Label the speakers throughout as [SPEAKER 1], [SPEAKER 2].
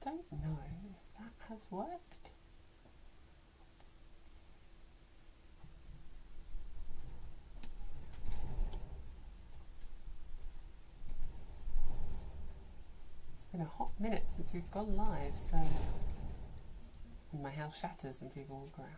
[SPEAKER 1] don't know if that has worked. It's been a hot minute since we've gone live, so and my house shatters and people walk around.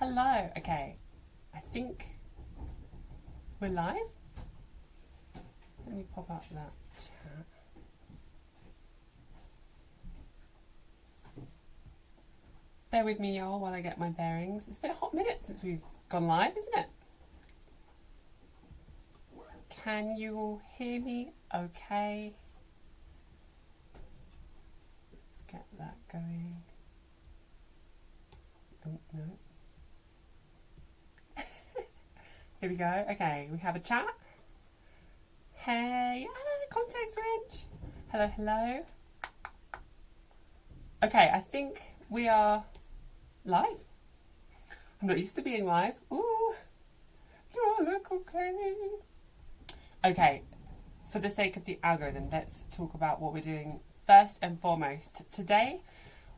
[SPEAKER 1] Hello, okay, I think we're live. Let me pop up that chat. Bear with me, y'all, while I get my bearings. It's been a hot minute since we've gone live, isn't it? Can you all hear me okay? Let's get that going. Oh, no. Here we go. Okay, we have a chat. Hey, context wrench. Hello, hello. Okay, I think we are live. I'm not used to being live. Ooh, do I look okay? Okay, for the sake of the algorithm, let's talk about what we're doing first and foremost. Today,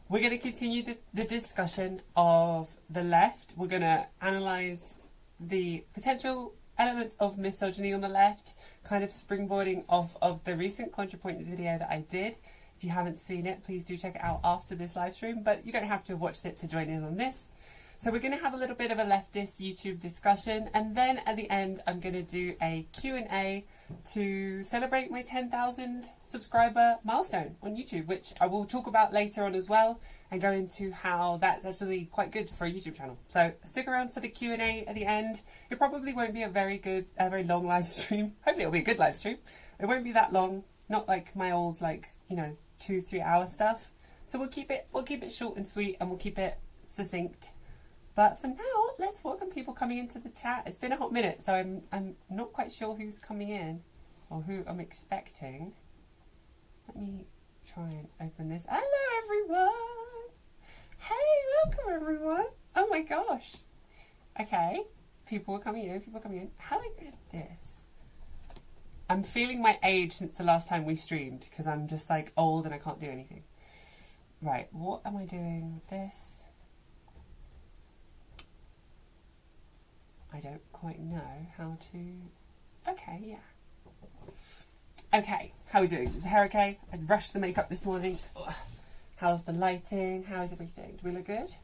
[SPEAKER 1] we're going to continue the discussion of the left. We're going to analyse the potential elements of misogyny on the left, kind of springboarding off of the recent ContraPointers video that I did. If you haven't seen it, please do check it out after this live stream, but you don't have to have watched it to join in on this. So we're going to have a little bit of a leftist YouTube discussion, and then at the end I'm going to do a Q&A to celebrate my 10,000 subscriber milestone on YouTube, which I will talk about later on as well, and go into how that's actually quite good for a YouTube channel. So stick around for the Q&A at the end. It probably won't be a very long live stream. Hopefully it'll be a good live stream. It won't be that long, not like my old 2-3 hour stuff. So we'll keep it short and sweet, and we'll keep it succinct. But for now, let's welcome people coming into the chat. It's been a hot minute, so I'm not quite sure who's coming in or who I'm expecting. Let me try and open this. Hello, everyone. Hey, welcome, everyone. Oh my gosh. Okay, people are coming in. How do I get this? I'm feeling my age since the last time we streamed, because I'm just like old and I can't do anything. Right, what am I doing with this? I don't quite know how to... Okay, yeah. Okay, how are we doing? Is the hair okay? I rushed the makeup this morning. Ugh. How's the lighting? How is everything? Do we look good?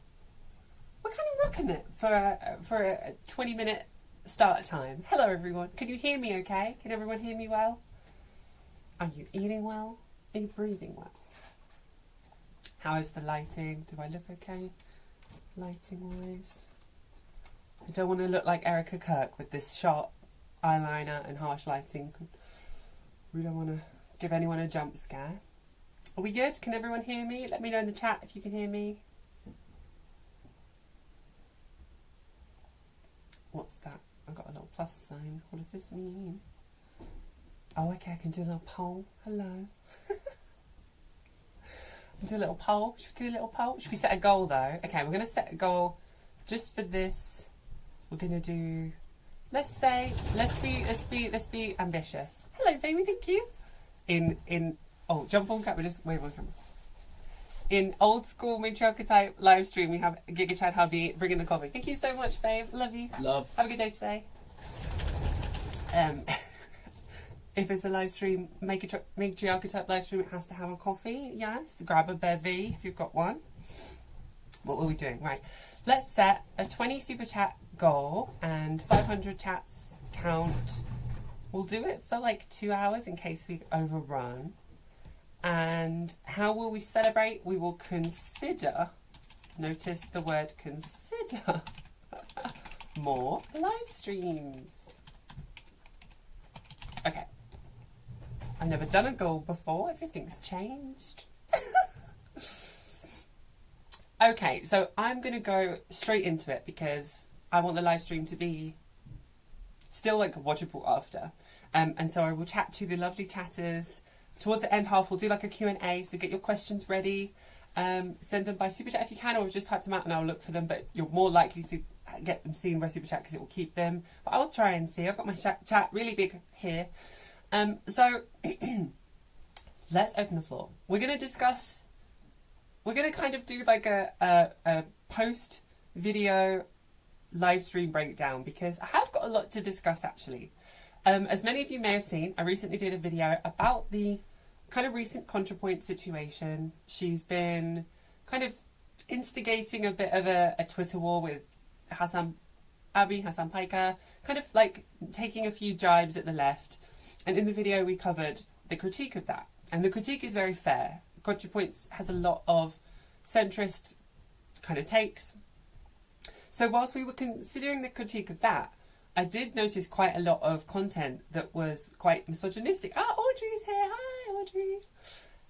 [SPEAKER 1] We're kind of rocking it for a 20-minute start time. Hello, everyone. Can you hear me okay? Can everyone hear me well? Are you eating well? Are you breathing well? How is the lighting? Do I look okay? Lighting-wise? I don't want to look like Erica Kirk with this sharp eyeliner and harsh lighting. We don't want to give anyone a jump scare. Are we good? Can everyone hear me? Let me know in the chat if you can hear me. What's that? I've got a little plus sign. What does this mean? Oh, okay, I can do a little poll. Hello. Do a little poll. Should we do a little poll? Should we set a goal though? Okay, we're going to set a goal just for this. We're going to do, let's be ambitious. Hello, baby, thank you. Oh, jump on camera, just wave on camera. In old school Matriarchetype live stream, we have Giga Chad hubby bringing the coffee. Thank you so much, babe. Love you.
[SPEAKER 2] Love.
[SPEAKER 1] Have a good day today. If it's a live stream, Matriarchetype live stream, it has to have a coffee. Yes, grab a bevy if you've got one. What were we doing? Right, let's set a 20 super chat goal and 500 chats count. We'll do it for like 2 hours in case we overrun. And how will we celebrate? We will consider, notice the word consider, more live streams. Okay. I've never done a goal before. Everything's changed. Okay, so I'm going to go straight into it because I want the live stream to be still like watchable after. And so I will chat to the lovely chatters. Towards the end half, we'll do like a Q&A, so get your questions ready. Send them by super chat if you can, or just type them out and I'll look for them, but you're more likely to get them seen by super chat because it will keep them. But I'll try and see. I've got my chat really big here. So let's open the floor. We're going to kind of do like a post video live stream breakdown, because I have got a lot to discuss actually. As many of you may have seen, I recently did a video about the kind of recent ContraPoint situation. She's been kind of instigating a bit of a Twitter war with Hassan Piker, kind of like taking a few jibes at the left. And in the video we covered the critique of that. And the critique is very fair. ContraPoint has a lot of centrist kind of takes. So whilst we were considering the critique of that, I did notice quite a lot of content that was quite misogynistic. Audrey's here. Hi, Audrey.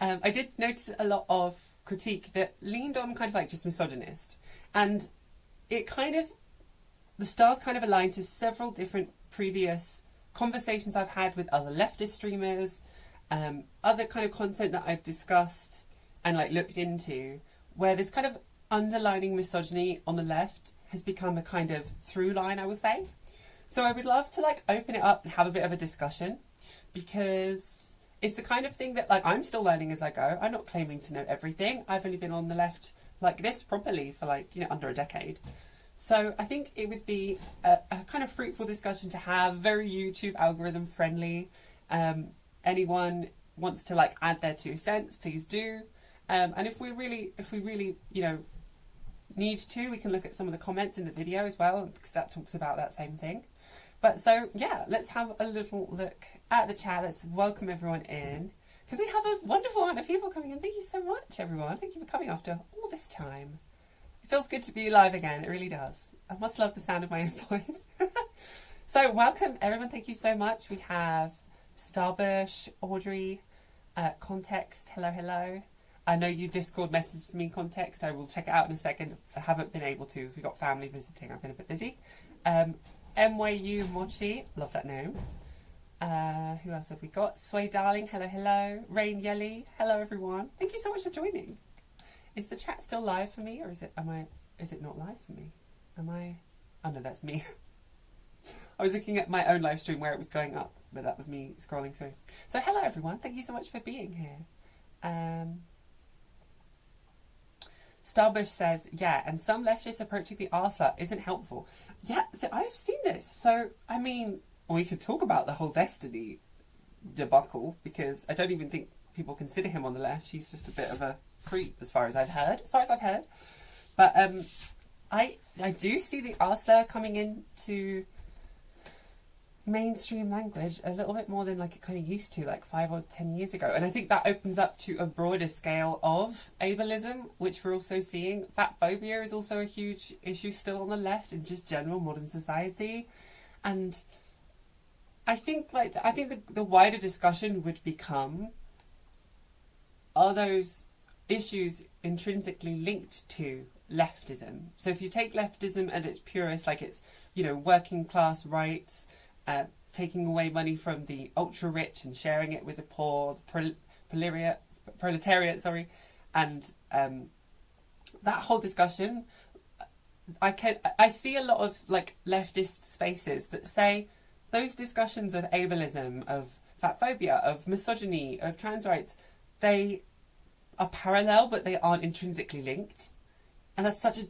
[SPEAKER 1] I did notice a lot of critique that leaned on kind of like just misogynist. And it kind of, the stars kind of aligned to several different previous conversations I've had with other leftist streamers, other kind of content that I've discussed and like looked into, where this kind of underlining misogyny on the left has become a kind of through line, I would say. So I would love to like open it up and have a bit of a discussion, because it's the kind of thing that like I'm still learning as I go. I'm not claiming to know everything. I've only been on the left like this properly for like, you know, under a decade. So I think it would be a kind of fruitful discussion to have, very YouTube algorithm friendly. Anyone wants to like add their 2 cents, please do. And if we really, you know, need to, we can look at some of the comments in the video as well, because that talks about that same thing. But so yeah, let's have a little look at the chat. Let's welcome everyone in, because we have a wonderful amount of people coming in. Thank you so much, everyone. Thank you for coming after all this time. It feels good to be live again. It really does. I must love the sound of my own voice. So welcome everyone. Thank you so much. We have Starbush, Audrey, Context. Hello. I know you Discord messaged me Context. I will check it out in a second. I haven't been able to. We've got family visiting. I've been a bit busy. MYU Mochi. Love that name. Who else have we got? Sway Darling. Hello. Rain Yelly. Hello everyone. Thank you so much for joining. Is the chat still live for me, or is it not live for me? Oh no, that's me. I was looking at my own live stream where it was going up, but that was me scrolling through. So hello everyone. Thank you so much for being here. Starbush says, yeah, and some leftists approaching the r-slut isn't helpful. Yeah, so I've seen this. So, I mean, we could talk about the whole Destiny debacle, because I don't even think people consider him on the left. He's just a bit of a creep, as far as I've heard. But I do see the r-slur coming into mainstream language a little bit more than like it kind of used to, like 5 or 10 years ago. And I think that opens up to a broader scale of ableism, which we're also seeing. Fat phobia is also a huge issue still on the left in just general modern society. And I think the wider discussion would become, are those issues intrinsically linked to leftism? So if you take leftism at its purest, like it's, you know, working class rights, taking away money from the ultra rich and sharing it with the poor, proletariat, and that whole discussion, I see a lot of like leftist spaces that say those discussions of ableism, of fat phobia, of misogyny, of trans rights, they are parallel, but they aren't intrinsically linked, and that's such a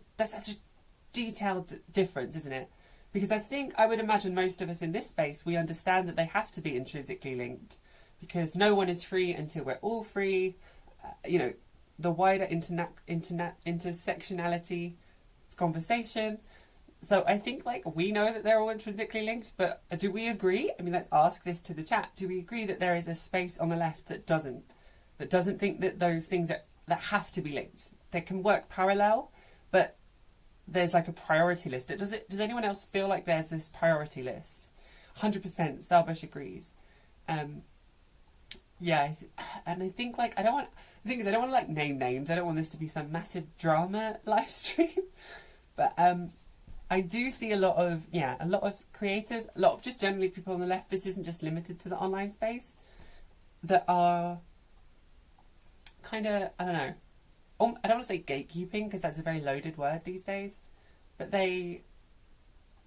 [SPEAKER 1] detailed difference, isn't it? Because I would imagine most of us in this space, we understand that they have to be intrinsically linked, because no one is free until we're all free. You know, the wider intersectionality conversation. So I think like we know that they're all intrinsically linked, but do we agree? I mean, let's ask this to the chat. Do we agree that there is a space on the left that doesn't think that those things that have to be linked? They can work parallel, but there's like a priority list. Does anyone else feel like there's this priority list? 100%. Starbush agrees. Yeah, and I think like I don't want to like name names. I don't want this to be some massive drama live stream. But I do see a lot of creators, a lot of just generally people on the left. This isn't just limited to the online space, that are kind of, I don't know, I don't want to say gatekeeping because that's a very loaded word these days, but they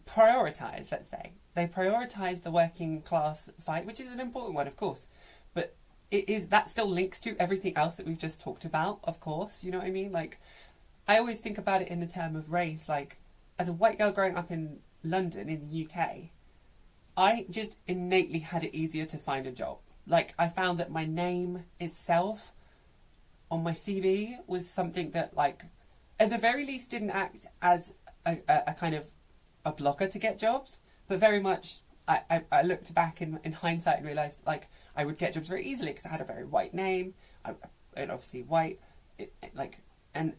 [SPEAKER 1] prioritise, let's say. They prioritise the working class fight, which is an important one, of course, but that still links to everything else that we've just talked about, of course, you know what I mean? Like, I always think about it in the term of race, like, as a white girl growing up in London, in the UK, I just innately had it easier to find a job. Like, I found that my name itself on my CV was something that, like, at the very least didn't act as a kind of a blocker to get jobs, but very much I looked back in hindsight and realised, like, I would get jobs very easily because I had a very white name, and obviously white, and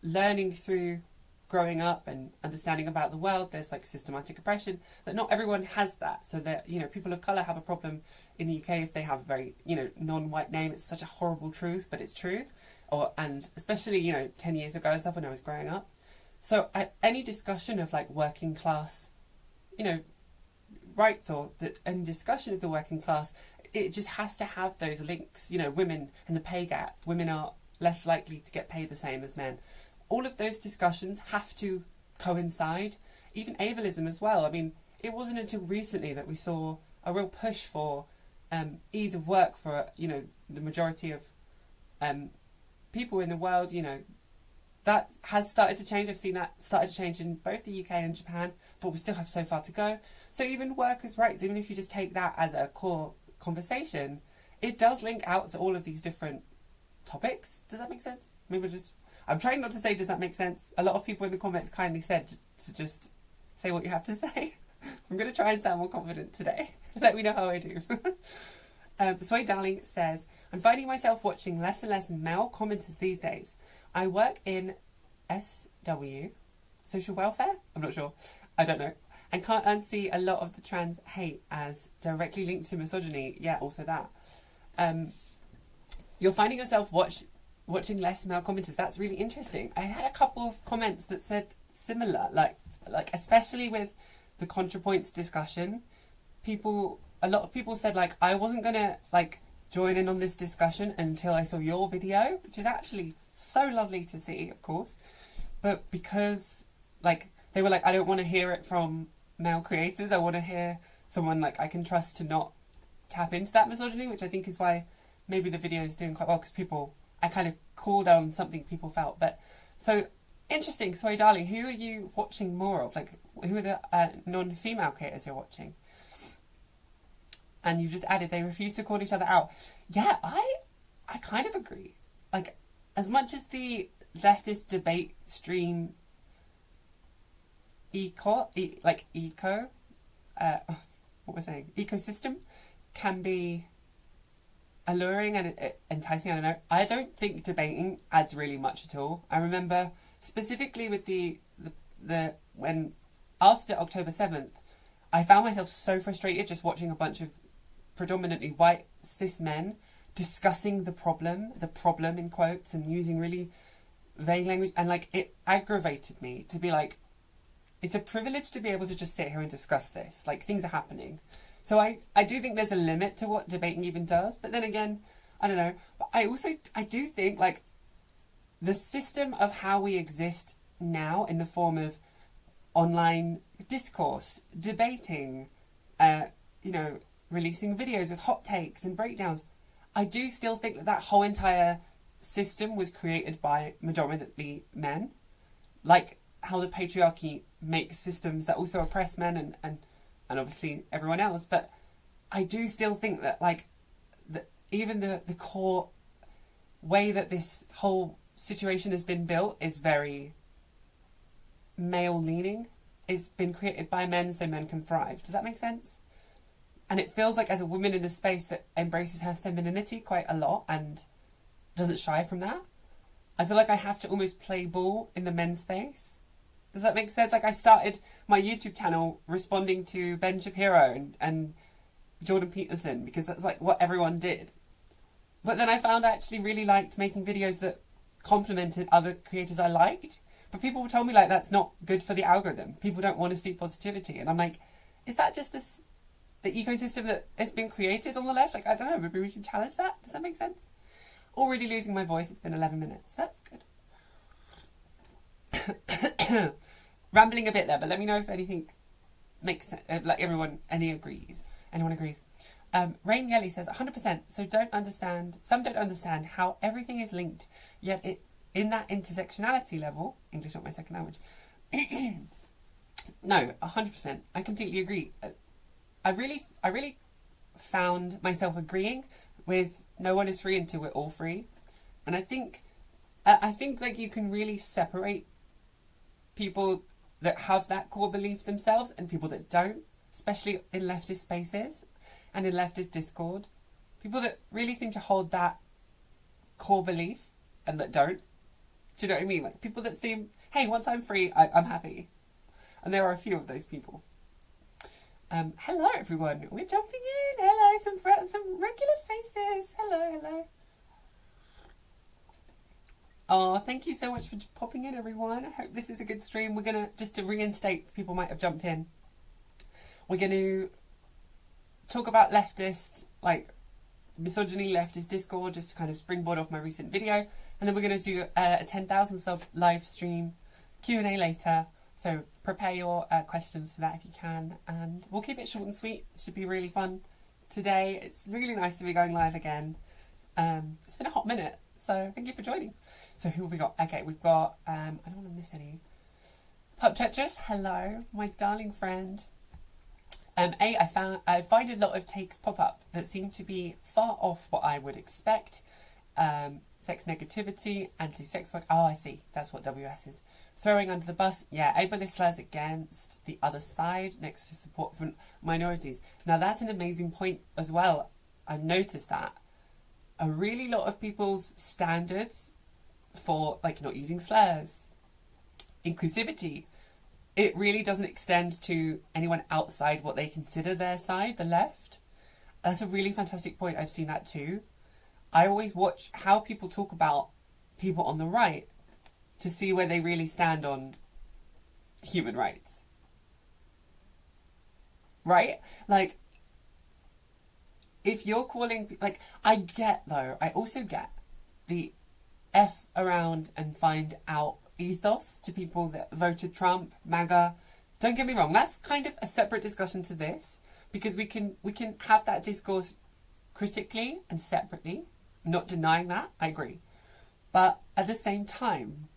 [SPEAKER 1] learning through growing up and understanding about the world, there's like systematic oppression, that not everyone has that. So that, you know, people of colour have a problem in the UK if they have a very, you know, non-white name. It's such a horrible truth, but it's truth. And especially, you know, 10 years ago and stuff when I was growing up. So any discussion of like working class, you know, rights, or any discussion of the working class, it just has to have those links. You know, women and the pay gap, women are less likely to get paid the same as men. All of those discussions have to coincide. Even ableism as well. I mean, it wasn't until recently that we saw a real push for ease of work for, you know, the majority of people in the world. You know, that has started to change. I've seen that started to change in both the UK and Japan, but we still have so far to go. So even workers' rights, even if you just take that as a core conversation, it does link out to all of these different topics. Does that make sense? Maybe I'm trying not to say, does that make sense? A lot of people in the comments kindly said to just say what you have to say. I'm going to try and sound more confident today. Let me know how I do. Sway Darling says, I'm finding myself watching less and less male commenters these days. I work in SW, social welfare? I'm not sure. I don't know. And can't unsee a lot of the trans hate as directly linked to misogyny. Yeah, also that. You're finding yourself watching less male commenters. That's really interesting. I had a couple of comments that said similar, like especially with the ContraPoints discussion. A lot of people said, like, I wasn't gonna like join in on this discussion until I saw your video, which is actually so lovely to see, of course. But because, like, they were like, I don't want to hear it from male creators. I want to hear someone like I can trust to not tap into that misogyny, which I think is why maybe the video is doing quite well, because I kind of called on something people felt. But so interesting. So, darling, who are you watching more of? Like, who are the non-female creators you're watching? And you just added, they refuse to call each other out. Yeah, I kind of agree. Like, as much as the leftist debate stream ecosystem can be alluring and enticing, I don't think debating adds really much at all. I remember specifically with the when after October 7th, I found myself so frustrated just watching a bunch of predominantly white cis men discussing the problem in quotes and using really vague language, and like it aggravated me to be like, it's a privilege to be able to just sit here and discuss this, like things are happening. So I do think there's a limit to what debating even does, but then again, I don't know. But I do think like the system of how we exist now in the form of online discourse, debating, releasing videos with hot takes and breakdowns, I do still think that whole entire system was created by predominantly men, like how the patriarchy makes systems that also oppress men and obviously everyone else. But I do still think that like even the core way that this whole situation has been built is very male leaning. It's been created by men so men can thrive. Does that make sense? And it feels like as a woman in the space that embraces her femininity quite a lot and doesn't shy from that, I feel like I have to almost play ball in the men's space. Does that make sense? Like I started my YouTube channel responding to Ben Shapiro and Jordan Peterson because that's like what everyone did. But then I found I actually really liked making videos that complemented other creators I liked. But people tell me like that's not good for the algorithm. People don't want to see positivity. And I'm like, is that just the ecosystem that has been created on the left? Like, I don't know, maybe we can challenge that. Does that make sense? Already losing my voice. It's been 11 minutes. That's good. Rambling a bit there, but let me know if anything makes sense. Like anyone agrees. Rain Yelly says 100%. Some don't understand how everything is linked. Yet in that intersectionality level, English not my second language. No, 100%. I completely agree. I really found myself agreeing with no one is free until we're all free, and I think like you can really separate people that have that core belief themselves and people that don't, especially in leftist spaces and in leftist Discord. People that really seem to hold that core belief and that don't. Do you know what I mean? Like people that seem, hey, once I'm free, I'm happy. And there are a few of those people. Hello everyone, we're jumping in. Hello, some regular faces. Hello. Oh, thank you so much for popping in, everyone. I hope this is a good stream. We're gonna, just to reinstate, people might have jumped in, we're gonna talk about leftist, like misogyny, leftist Discord, just to kind of springboard off my recent video, and then we're gonna do a 10,000 sub live stream Q&A later. So prepare your questions for that if you can, and we'll keep it short and sweet. It should be really fun today. It's really nice to be going live again. It's been a hot minute, so thank you for joining. So who have we got? Okay, we've got, I don't want to miss any. Pup Tetris, hello, my darling friend. I find a lot of takes pop up that seem to be far off what I would expect. Sex negativity, anti-sex work. Oh, I see. That's what WS is. Throwing under the bus. Yeah, ableist slurs against the other side next to support for minorities. Now, that's an amazing point as well. I've noticed that. A really lot of people's standards for, like, not using slurs, inclusivity, it really doesn't extend to anyone outside what they consider their side, the left. That's a really fantastic point. I've seen that too. I always watch how people talk about people on the right to see where they really stand on human rights. Right? Like, if you're calling, like, I also get the F around and find out ethos to people that voted Trump, MAGA. Don't get me wrong, that's kind of a separate discussion to this, because we can have that discourse critically and separately. Not denying that, I agree. But at the same time,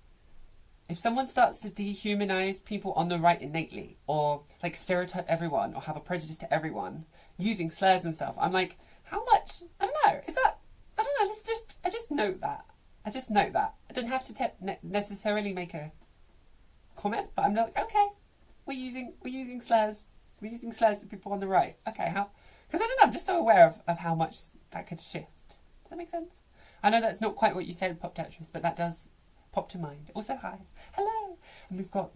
[SPEAKER 1] if someone starts to dehumanize people on the right innately, or like stereotype everyone, or have a prejudice to everyone, using slurs and stuff, I'm like, how much? I don't know. Is that? I don't know. I just note that. I don't have to necessarily make a comment, but I'm like, okay, we're using slurs. We're using slurs with people on the right. Okay, how? Because I don't know. I'm just so aware of how much that could shift. Does that make sense? I know that's not quite what you said, Pop Tetris, but that does pop to mind. Also, hi. Hello. And we've got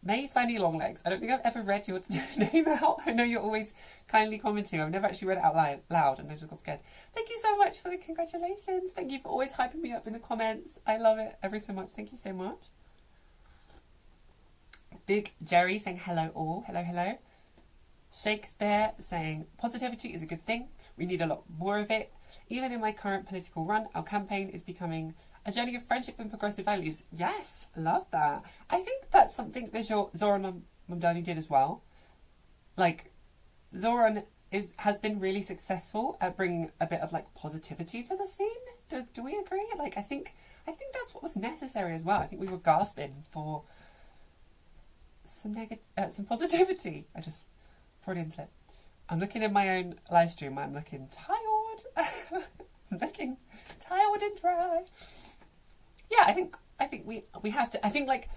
[SPEAKER 1] May Fanny Longlegs. I don't think I've ever read your name out. I know you're always kindly commenting. I've never actually read it out loud and I just got scared. Thank you so much for the congratulations. Thank you for always hyping me up in the comments. I love it ever so much. Thank you so much. Big Jerry saying hello all. Hello. Shakespeare saying positivity is a good thing. We need a lot more of it. Even in my current political run, our campaign is becoming a journey of friendship and progressive values. Yes, love that. I think that's something that Zoran Mamdani did as well. Like, Zoran has been really successful at bringing a bit of like positivity to the scene. Do we agree? Like, I think that's what was necessary as well. I think we were gasping for some positivity. Freudian slip. I'm looking in my own live stream. I'm looking tired. I'm looking tired and dry. Yeah, I think we have to. I think like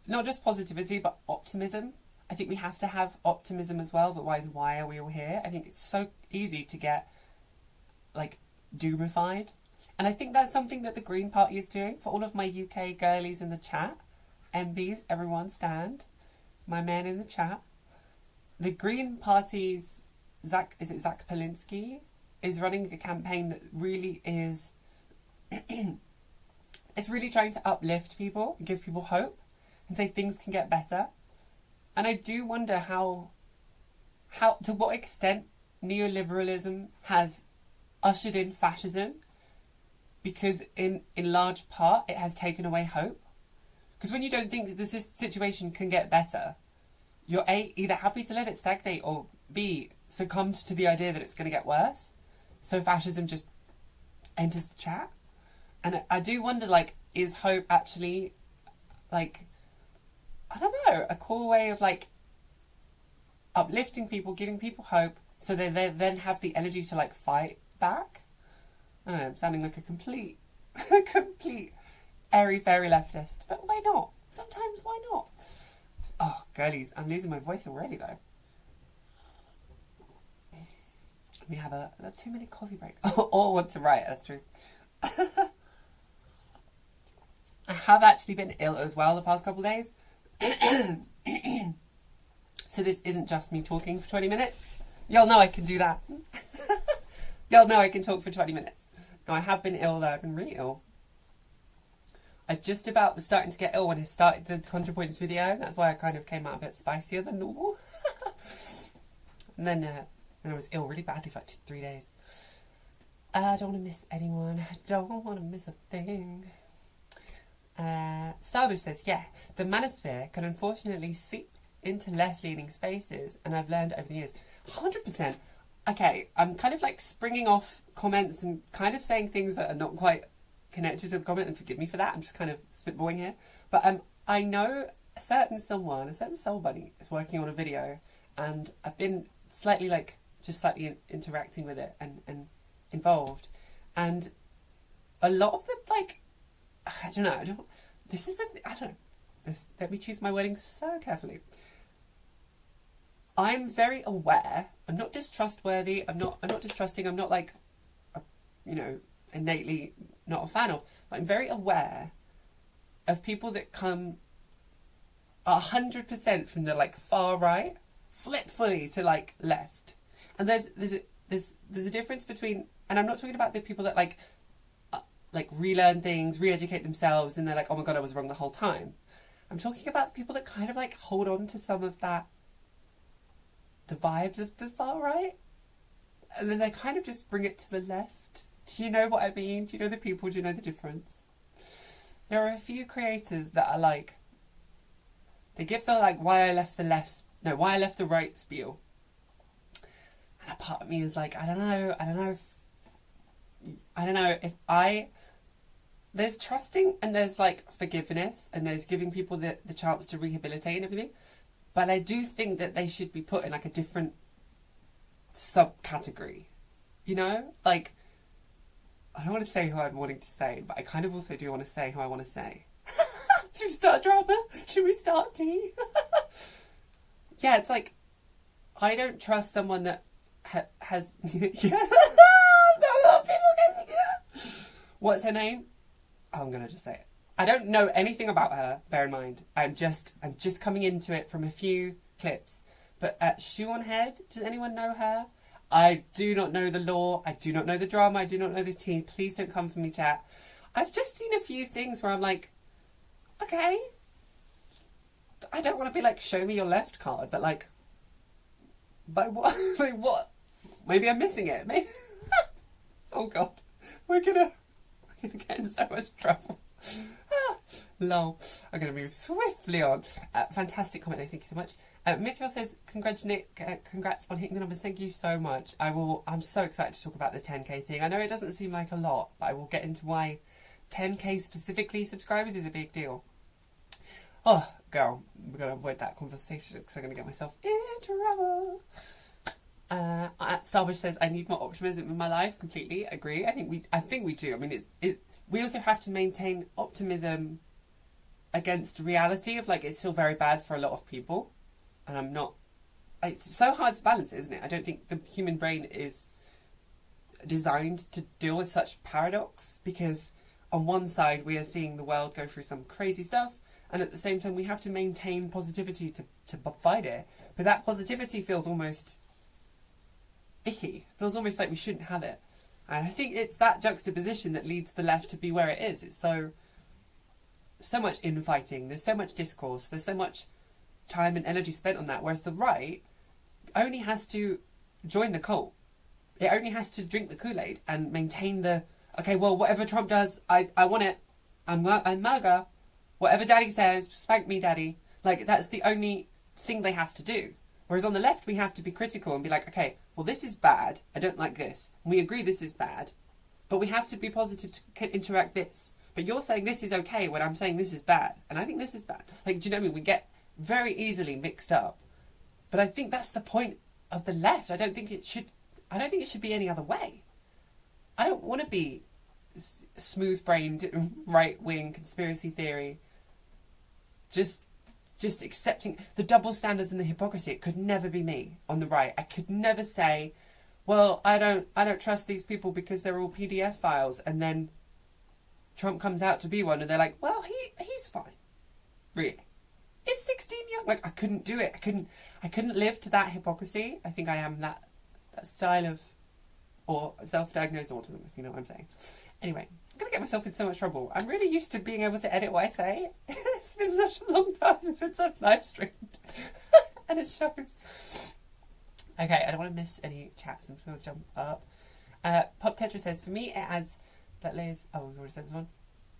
[SPEAKER 1] not just positivity but optimism. I think we have to have optimism as well. Otherwise, why are we all here? I think it's so easy to get like doomified, and I think that's something that the Green Party is doing. For all of my UK girlies in the chat, MBs, everyone stand. My man in the chat. The Green Party's Zach Polinsky is running a campaign that really is It's really trying to uplift people and give people hope and say things can get better. And I do wonder how to what extent neoliberalism has ushered in fascism, because in large part it has taken away hope. Because when you don't think that this situation can get better, you're A, either happy to let it stagnate, or B, succumbed to the idea that it's going to get worse. So fascism just enters the chat. And I do wonder, like, is hope actually, like, I don't know, a cool way of, like, uplifting people, giving people hope, so they then have the energy to, like, fight back? I don't know, I'm sounding like a complete airy-fairy leftist. But why not? Sometimes why not? Oh, girlies, I'm losing my voice already, though. We have a 2-minute coffee break. Or want to write, that's true. I have actually been ill as well the past couple of days. So this isn't just me talking for 20 minutes. Y'all know I can do that. Y'all know I can talk for 20 minutes. No, I have been ill though. I've been really ill. I just about was starting to get ill when I started the ContraPoints video. That's why I kind of came out a bit spicier than normal. And then I was ill really badly for like 3 days. I don't want to miss anyone. I don't want to miss a thing. Starbush says, yeah, the manosphere can unfortunately seep into left-leaning spaces, and I've learned over the years. 100%. Okay, I'm kind of like springing off comments and kind of saying things that are not quite connected to the comment, and forgive me for that. I'm just kind of spitballing here. But I know a certain soul bunny is working on a video, and I've been slightly interacting with it and involved. And a lot of the, like, I don't know. Let me choose my wording so carefully. I'm very aware. I'm not distrustworthy. I'm not distrusting. I'm not like, innately not a fan of. But I'm very aware of people that come 100% from the like far right, flip fully to like left. And there's a difference between, and I'm not talking about the people that like relearn things, re-educate themselves, and they're like, oh my god, I was wrong the whole time. I'm talking about the people that kind of like hold on to some of that, the vibes of the far right, and then they kind of just bring it to the left. Do you know what I mean? Do you know the people? Do you know the difference? There are a few creators that are like, they give the like why I left the right spiel. And a part of me is like, I don't know if there's trusting and there's like forgiveness and there's giving people the chance to rehabilitate and everything. But I do think that they should be put in like a different subcategory. You know? Like, I don't want to say who I'm wanting to say, but I kind of also do want to say who I want to say. Should we start drama? Should we start tea? Yeah, it's like, I don't trust someone that has... Yeah. What's her name? Oh, I'm going to just say it. I don't know anything about her, bear in mind. I'm just coming into it from a few clips. But Shoe on Head, does anyone know her? I do not know the law. I do not know the drama. I do not know the tea. Please don't come for me, chat. I've just seen a few things where I'm like, okay. I don't want to be like, show me your left card, but like, by what? Like what? Maybe I'm missing it. Maybe. Oh God, we're gonna get in so much trouble. Lol. I'm gonna move swiftly on. Fantastic comment. Thank you so much. Mitzvah says, congrats on hitting the numbers. Thank you so much. I'm so excited to talk about the 10K thing. I know it doesn't seem like a lot, but I will get into why 10K specifically subscribers is a big deal. Oh, girl, we're going to avoid that conversation because I'm going to get myself in trouble. Starbush says, I need more optimism in my life. Completely agree. I think we do. I mean, we also have to maintain optimism against reality of like, it's still very bad for a lot of people. And it's so hard to balance it, isn't it? I don't think the human brain is designed to deal with such paradox, because on one side we are seeing the world go through some crazy stuff, and at the same time we have to maintain positivity to fight it. But that positivity feels almost icky. It feels almost like we shouldn't have it. And I think it's that juxtaposition that leads the left to be where it is. It's so so much infighting, there's so much discourse, there's so much time and energy spent on that, whereas the right only has to join the cult. It only has to drink the Kool-Aid and maintain the, okay, well, whatever Trump does, I want it. I'm MAGA. Whatever daddy says, spank me, daddy. Like, that's the only thing they have to do. Whereas on the left, we have to be critical and be like, okay, well, this is bad. I don't like this. We agree this is bad. But we have to be positive to interact this. But you're saying this is okay when I'm saying this is bad. And I think this is bad. Like, do you know what I mean? We get very easily mixed up. But I think that's the point of the left. I don't think it should be any other way. I don't want to be smooth-brained, right-wing conspiracy theory. Just accepting the double standards and the hypocrisy. It could never be me on the right. I could never say, well, I don't trust these people because they're all PDF files, and then Trump comes out to be one and they're like, well, he's fine. Really. It's 16 young. Like, I couldn't do it. I couldn't live to that hypocrisy. I think I am that style of, or self-diagnosed autism, if you know what I'm saying. Anyway, I'm going to get myself in so much trouble. I'm really used to being able to edit what I say. It's been such a long time since I've live streamed. And it shows. Okay, I don't want to miss any chats. I'm just going to jump up. Pop Tetra says, for me it adds that layers... Oh, we've already said this one.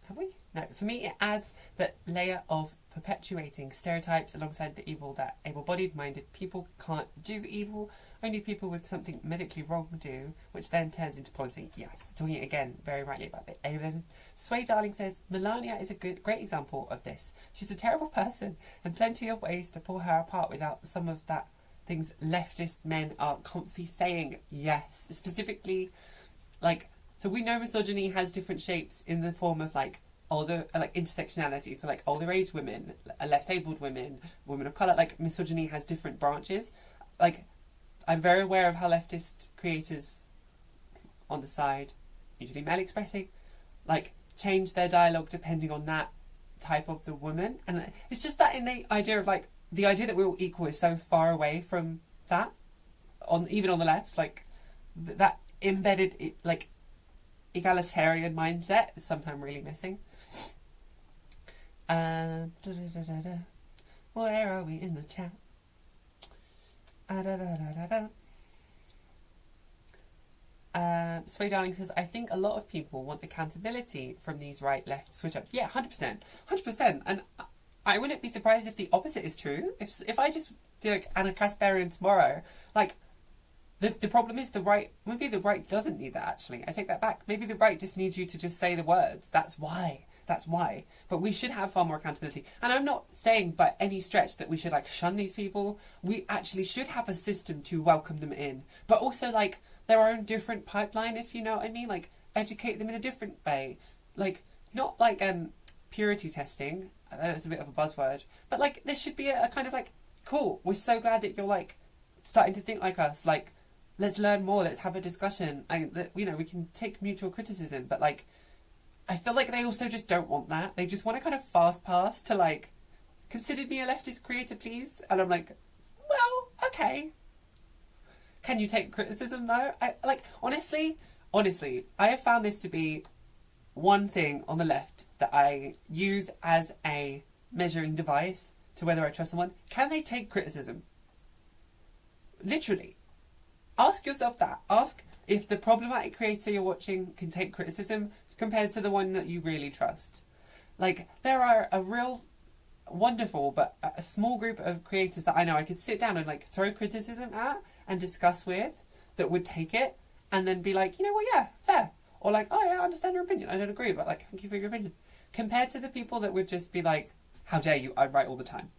[SPEAKER 1] Have we? No. For me it adds that layer of perpetuating stereotypes alongside the evil that able-bodied minded people can't do evil. Only people with something medically wrong do, which then turns into policy. Yes, talking again very rightly about ableism. Sway Darling says, Melania is a great example of this. She's a terrible person and plenty of ways to pull her apart without some of that things leftist men are comfy saying. Yes, specifically, like, so we know misogyny has different shapes in the form of like older, like intersectionality. So like older age women, less abled women, women of colour. Like misogyny has different branches. Like, I'm very aware of how leftist creators on the side, usually male expressing, like change their dialogue depending on that type of the woman. And it's just that innate idea of like, the idea that we're all equal is so far away from that, even on the left. Like, that embedded, like, egalitarian mindset is sometimes really missing. Where are we in the chat? Sway Darling says, I think a lot of people want accountability from these right-left switch-ups. Yeah, 100%. 100%. And I wouldn't be surprised if the opposite is true. If I just do like Anna Kasparian tomorrow, like, the problem is maybe the right doesn't need that, actually. I take that back. Maybe the right just needs you to just say the words. That's why. But we should have far more accountability. And I'm not saying by any stretch that we should like shun these people. We actually should have a system to welcome them in. But also like their own different pipeline, if you know what I mean. Like, educate them in a different way. Like, not like purity testing. I know it's a bit of a buzzword. But like, there should be a kind of like, cool, we're so glad that you're like starting to think like us. Like, let's learn more, let's have a discussion. You know, we can take mutual criticism, but like, I feel like they also just don't want that. They just want to kind of fast pass to like, consider me a leftist creator, please. And I'm like, well, okay. Can you take criticism though? Honestly, I have found this to be one thing on the left that I use as a measuring device to whether I trust someone. Can they take criticism? Literally. Ask yourself that. Ask if the problematic creator you're watching can take criticism compared to the one that you really trust. Like, there are a real wonderful but a small group of creators that I know I could sit down and like throw criticism at and discuss with that would take it and then be like, you know what, yeah, fair. Or like, oh yeah, I understand your opinion. I don't agree, but like, thank you for your opinion. Compared to the people that would just be like, how dare you, I write all the time.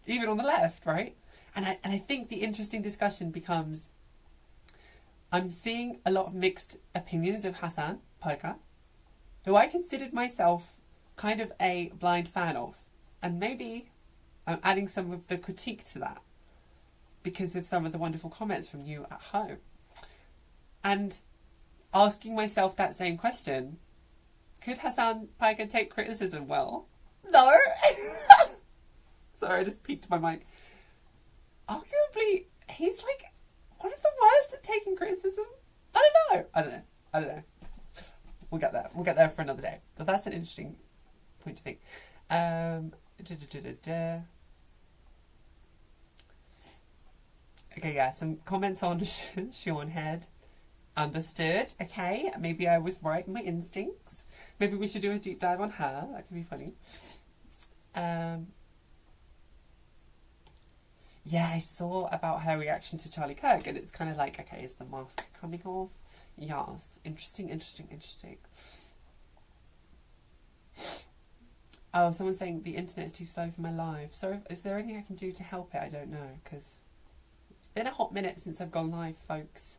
[SPEAKER 1] Even on the left, right? And I think the interesting discussion becomes, I'm seeing a lot of mixed opinions of Hassan Piker, who I considered myself kind of a blind fan of. And maybe I'm adding some of the critique to that because of some of the wonderful comments from you at home. And asking myself that same question, could Hassan Piker take criticism well? No. Sorry, I just peeked my mic. Arguably, he's like one of the worst at taking criticism. I don't know. We'll get there for another day. But that's an interesting point to think. Okay, yeah, some comments on Sean Head. Understood. Okay, maybe I was right in my instincts. Maybe we should do a deep dive on her. That could be funny. Yeah, I saw about her reaction to Charlie Kirk, and it's kind of like, okay, is the mask coming off? Yes. Interesting. Oh, someone's saying the internet is too slow for my live. So is there anything I can do to help it? I don't know, because it's been a hot minute since I've gone live, folks.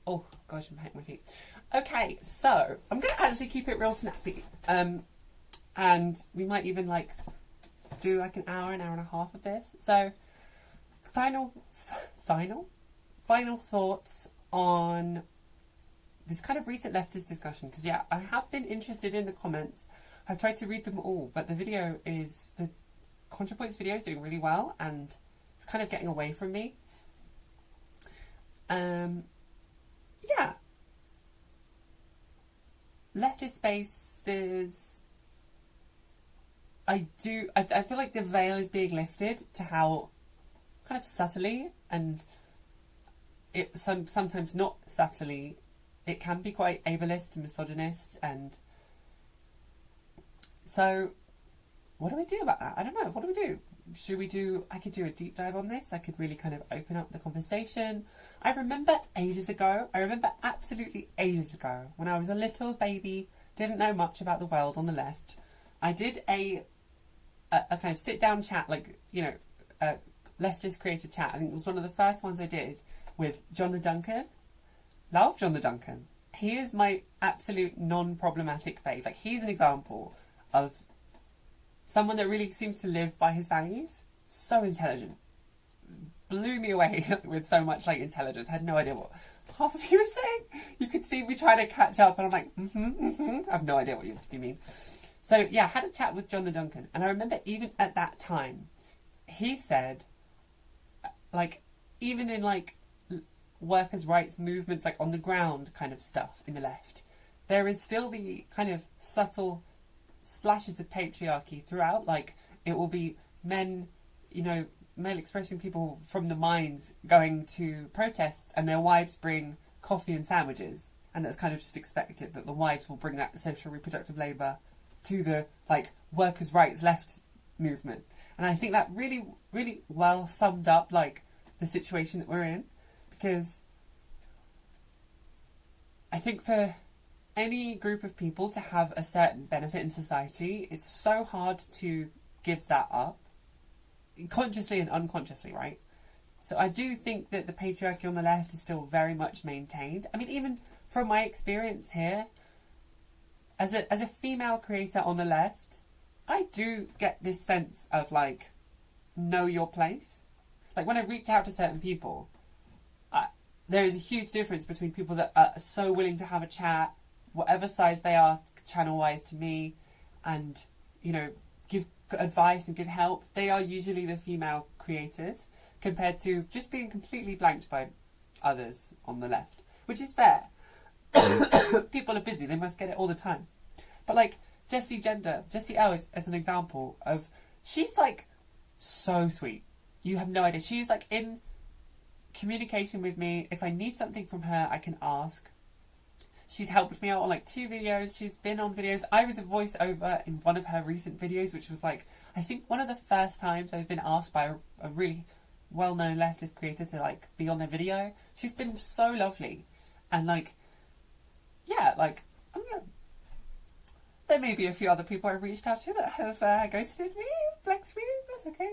[SPEAKER 1] Oh, gosh, I'm hitting my feet. Okay, so I'm going to actually keep it real snappy. And we might even, like, do, like, an hour and a half of this. So, final thoughts on this kind of recent leftist discussion. Because, yeah, I have been interested in the comments. I've tried to read them all, but the ContraPoints video is doing really well, and it's kind of getting away from me. Yeah. Leftist spaces, I feel like the veil is being lifted to how kind of subtly, and sometimes not subtly, it can be quite ableist and misogynist. And so what do we do about that? I don't know. What do we do? I could do a deep dive on this. I could really kind of open up the conversation. I remember absolutely ages ago, when I was a little baby, didn't know much about the world on the left, I did a kind of sit down chat, like, you know, a leftist creator chat. I think it was one of the first ones I did with John the Duncan. Love John the Duncan. He is my absolute non-problematic fave. Like, he's an example of someone that really seems to live by his values. So intelligent. Blew me away with so much, like, intelligence. I had no idea what half of you were saying. You could see me trying to catch up, and I'm like, I have no idea what you mean. So, yeah, I had a chat with John the Duncan, and I remember even at that time, he said, like, even in, like, workers' rights movements, like, on the ground kind of stuff in the left, there is still the kind of subtle splashes of patriarchy throughout. Like, it will be men, you know, male expressing people from the mines going to protests, and their wives bring coffee and sandwiches, and that's kind of just expected that the wives will bring that social reproductive labour to the, like, workers' rights left movement. And I think that really, really well summed up, like, the situation that we're in, because I think for any group of people to have a certain benefit in society, it's so hard to give that up, consciously and unconsciously, right? So I do think that the patriarchy on the left is still very much maintained. I mean, even from my experience here, as a female creator on the left, I do get this sense of, like, know your place. Like, when I reach out to certain people, there is a huge difference between people that are so willing to have a chat, whatever size they are channel-wise to me, and, you know, give advice and give help. They are usually the female creators, compared to just being completely blanked by others on the left, which is fair. People are busy, they must get it all the time. But, like, Jessie L is as an example of, she's, like, so sweet. You have no idea. She's, like, in communication with me. If I need something from her, I can ask. She's helped me out on, like, 2 videos. She's been on videos. I was a voiceover in one of her recent videos, which was, like, I think one of the first times I've been asked by a really well-known leftist creator to, like, be on their video. She's been so lovely. And, like, yeah, like, there may be a few other people I've reached out to that have ghosted me, blanked me. That's okay.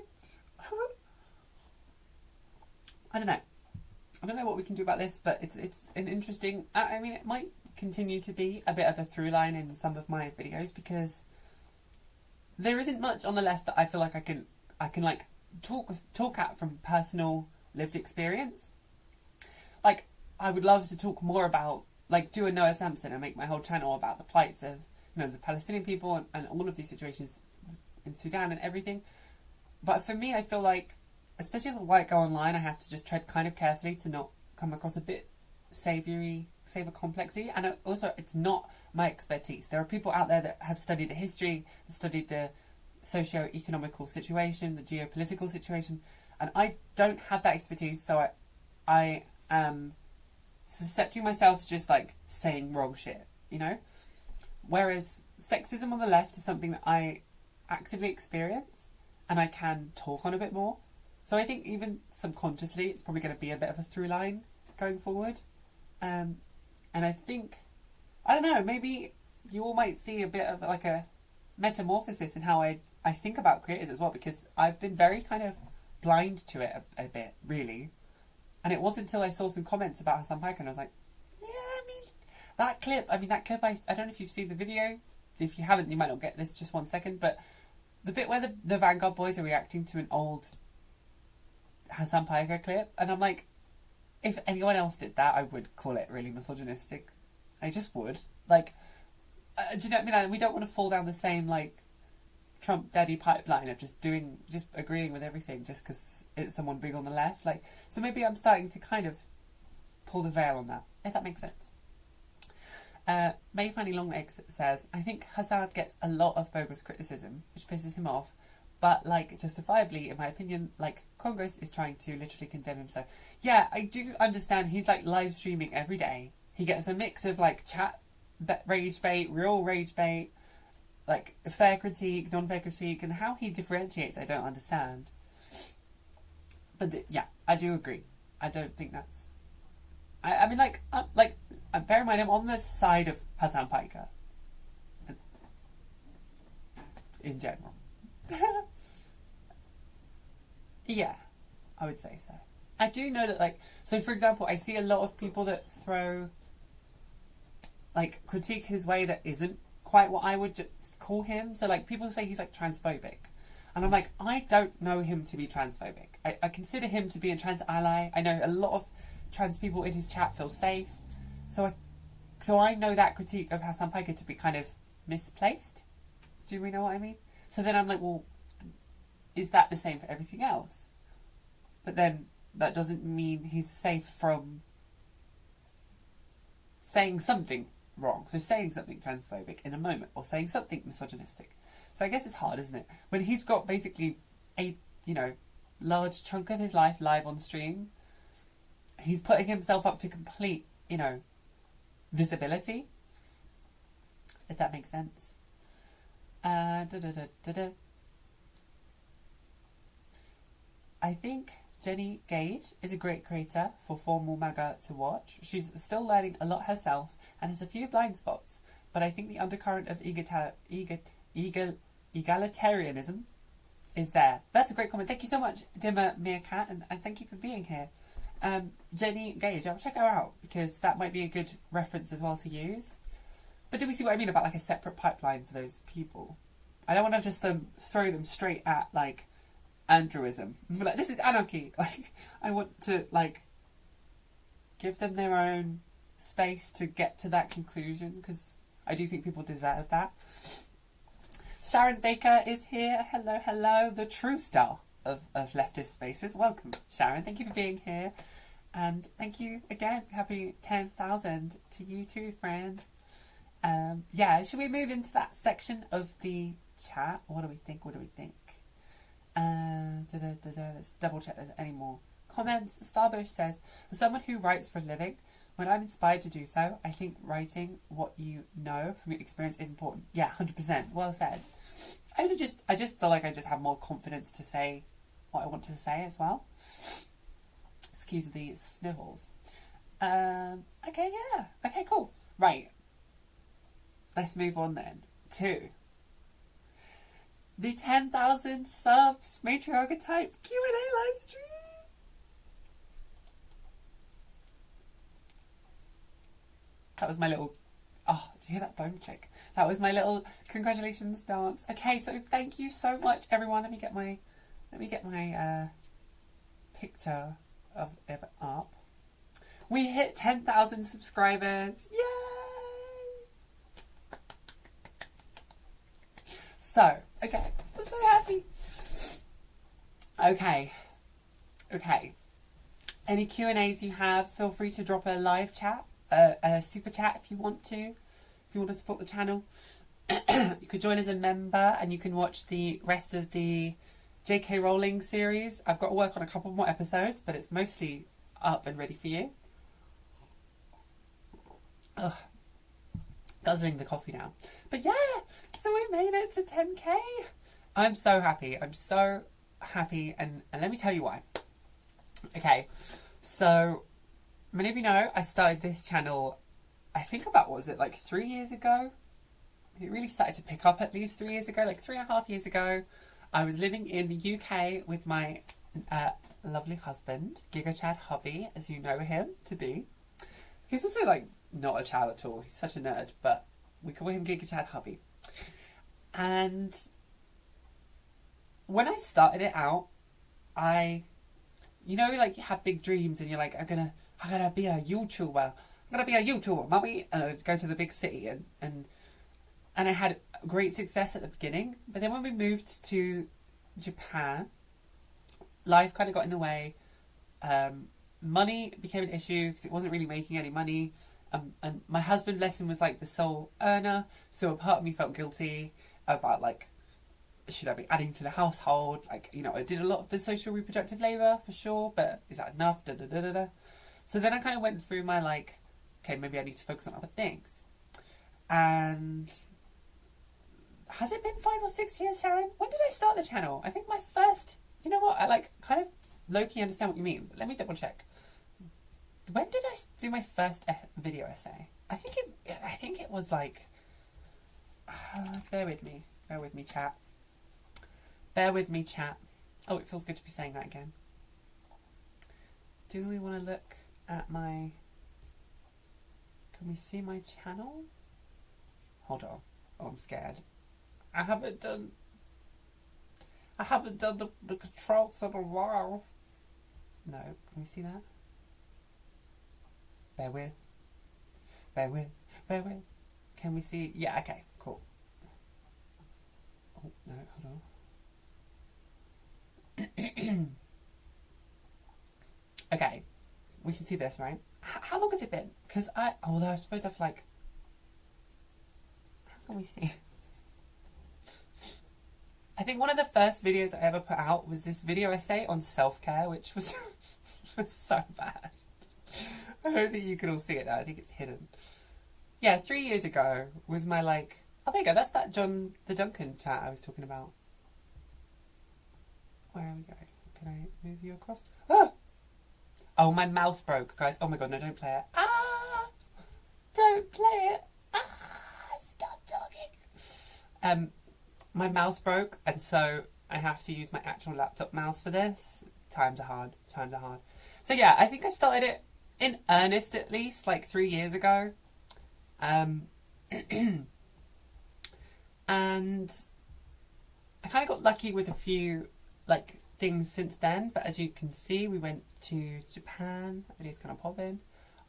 [SPEAKER 1] I don't know what we can do about this, but it's an interesting. I mean, it might continue to be a bit of a through line in some of my videos, because there isn't much on the left that I feel like I can like talk at from personal lived experience. Like, I would love to talk more about, like, do a Noah Samson and make my whole channel about the plights of, you know, the Palestinian people and all of these situations in Sudan and everything. But for me, I feel like, especially as a white girl online, I have to just tread kind of carefully to not come across a bit savoury, saver complexity, and also it's not my expertise. There are people out there that have studied the history, studied the socio-economical situation, the geopolitical situation, and I don't have that expertise, so I am suscepting myself to just like saying wrong shit, you know? Whereas sexism on the left is something that I actively experience and I can talk on a bit more. So I think even subconsciously it's probably going to be a bit of a through line going forward. And I think, I don't know, maybe you all might see a bit of like a metamorphosis in how I think about creators as well, because I've been very kind of blind to it a bit, really. And it wasn't until I saw some comments about Hassan Piker and I was like, yeah, I mean, that clip, I don't know if you've seen the video. If you haven't, you might not get this, just 1 second, but the bit where the Vanguard boys are reacting to an old Hassan Piker clip, and I'm like, if anyone else did that, I would call it really misogynistic. I just would. Like, do you know what I mean? We don't want to fall down the same, like, Trump daddy pipeline of just agreeing with everything just because it's someone big on the left. Like, so maybe I'm starting to kind of pull the veil on that, if that makes sense. May Fanny Longlegs says, I think Hazard gets a lot of bogus criticism, which pisses him off, but, like, justifiably, in my opinion, like, Congress is trying to literally condemn him. So, yeah, I do understand he's, like, live streaming every day. He gets a mix of, like, chat rage bait, real rage bait, like, fair critique, non-fair critique, and how he differentiates, I don't understand. But, yeah, I do agree. I don't think that's... I mean, bear in mind, I'm on the side of Hassan Piker. In general. Yeah, I would say so. I do know that, like... So, for example, I see a lot of people that throw... like, critique his way that isn't quite what I would just call him. So, like, people say he's, like, transphobic. And I'm like, I don't know him to be transphobic. I consider him to be a trans ally. I know a lot of trans people in his chat feel safe. So I know that critique of Hassan Piker to be kind of misplaced. Do we know what I mean? So then I'm like, well, is that the same for everything else? But then that doesn't mean he's safe from saying something wrong. So saying something transphobic in a moment, or saying something misogynistic. So I guess it's hard, isn't it? When he's got basically a, large chunk of his life live on stream, he's putting himself up to complete, visibility. If that makes sense. I think Jenny Gage is a great creator for formal MAGA to watch. She's still learning a lot herself and has a few blind spots, but I think the undercurrent of egalitarianism is there. That's a great comment. Thank you so much, Dimmer Meerkat, and thank you for being here. Jenny Gage, I'll check her out because that might be a good reference as well to use. But do we see what I mean about like a separate pipeline for those people? I don't want to just throw them straight at like Andrewism. Like, this is anarchy. Like, I want to like give them their own space to get to that conclusion, because I do think people deserve that. Sharon Baker is here. Hello, the true star of leftist spaces. Welcome, Sharon. Thank you for being here. And thank you again. Happy 10,000 to you too, friend. Yeah, should we move into that section of the chat? What do we think? Let's double check there's any more comments. Starbush says, as someone who writes for a living, when I'm inspired to do so, I think writing what you know from your experience is important. Yeah, 100%. Well said. I just feel like I just have more confidence to say what I want to say as well. Excuse the sniffles. Okay, yeah. Okay, cool. Right. Let's move on then to the 10,000 subs Matriarchetype Q&A live stream. That was my little... Oh, did you hear that bone click? That was my little congratulations dance. Okay, so thank you so much, everyone. Let me get my picture of it up. We hit 10,000 subscribers. Yay! So, okay, I'm so happy. Okay. Any Q&As you have, feel free to drop a live chat a super chat if you want to support the channel. You could join as a member and you can watch the rest of the JK Rowling series. I've got to work on a couple more episodes, but it's mostly up and ready for you. Ugh. Guzzling the coffee now. But yeah, so we made it to 10k. I'm so happy. I'm so happy, and let me tell you why. Okay, so many of you know I started this channel, I think about, what was it, like 3 years ago? It really started to pick up at least 3 years ago, like 3.5 years ago. I was living in the UK with my lovely husband, Giga Chad Hubby, as you know him to be. He's also like not a Chad at all. He's such a nerd, but we call him Giga Chad Hubby. And when I started it out, you know, like you have big dreams and you're like, I'm gonna be a YouTuber. I'm gonna be a YouTuber, mummy. Go to the big city and I had great success at the beginning, but then when we moved to Japan, life kind of got in the way. Money became an issue because it wasn't really making any money. And my husband, bless him, was like the sole earner, so a part of me felt guilty about like, should I be adding to the household? Like, you know, I did a lot of the social reproductive labour for sure, but is that enough? Da, da, da, da, da. So then I kind of went through my like, okay, maybe I need to focus on other things. And has it been 5 or 6 years, Sharon? When did I start the channel? I think my first, you know what, I like kind of low-key understand what you mean, but let me double check. When did I do my first video essay? I think it was like, bear with me chat. Bear with me chat. Oh, it feels good to be saying that again. Do we want to look at my, can we see my channel? Hold on. Oh, I'm scared. I haven't done the controls in a while. No, can we see that? Bear with. Can we see? Yeah, okay, cool. Oh, no, hold on. Okay, we can see this, right? How long has it been? Because although I suppose I've like, how can we see? I think one of the first videos I ever put out was this video essay on self-care, which was, was so bad. I don't think you can all see it now. I think it's hidden. Yeah, 3 years ago was my like, oh, there you go. That's that the Duncan chat I was talking about. Where are we going? Can I move you across? Oh, my mouse broke, guys. Oh my god, no, don't play it. Don't play it. Stop talking. My mouse broke, and so I have to use my actual laptop mouse for this. Times are hard. So yeah, I think I started it in earnest at least like 3 years ago. And I kind of got lucky with a few like things since then, but as you can see, we went to Japan. That video's kind of popping.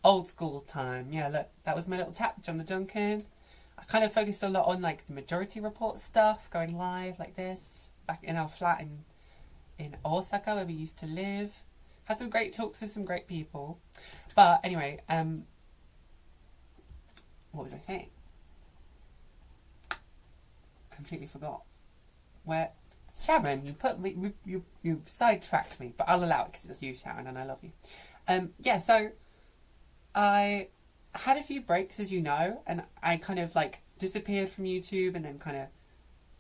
[SPEAKER 1] Old school time. Yeah, look, that was my little tap on the Duncan. I kind of focused a lot on like the Majority Report stuff, going live like this, back in our flat in Osaka where we used to live. Had some great talks with some great people. But anyway, what was I saying? Completely forgot. Where, Sharon, you put me, you sidetracked me, but I'll allow it because it's you, Sharon, and I love you. Yeah, so I had a few breaks, as you know, and I kind of like disappeared from YouTube and then kind of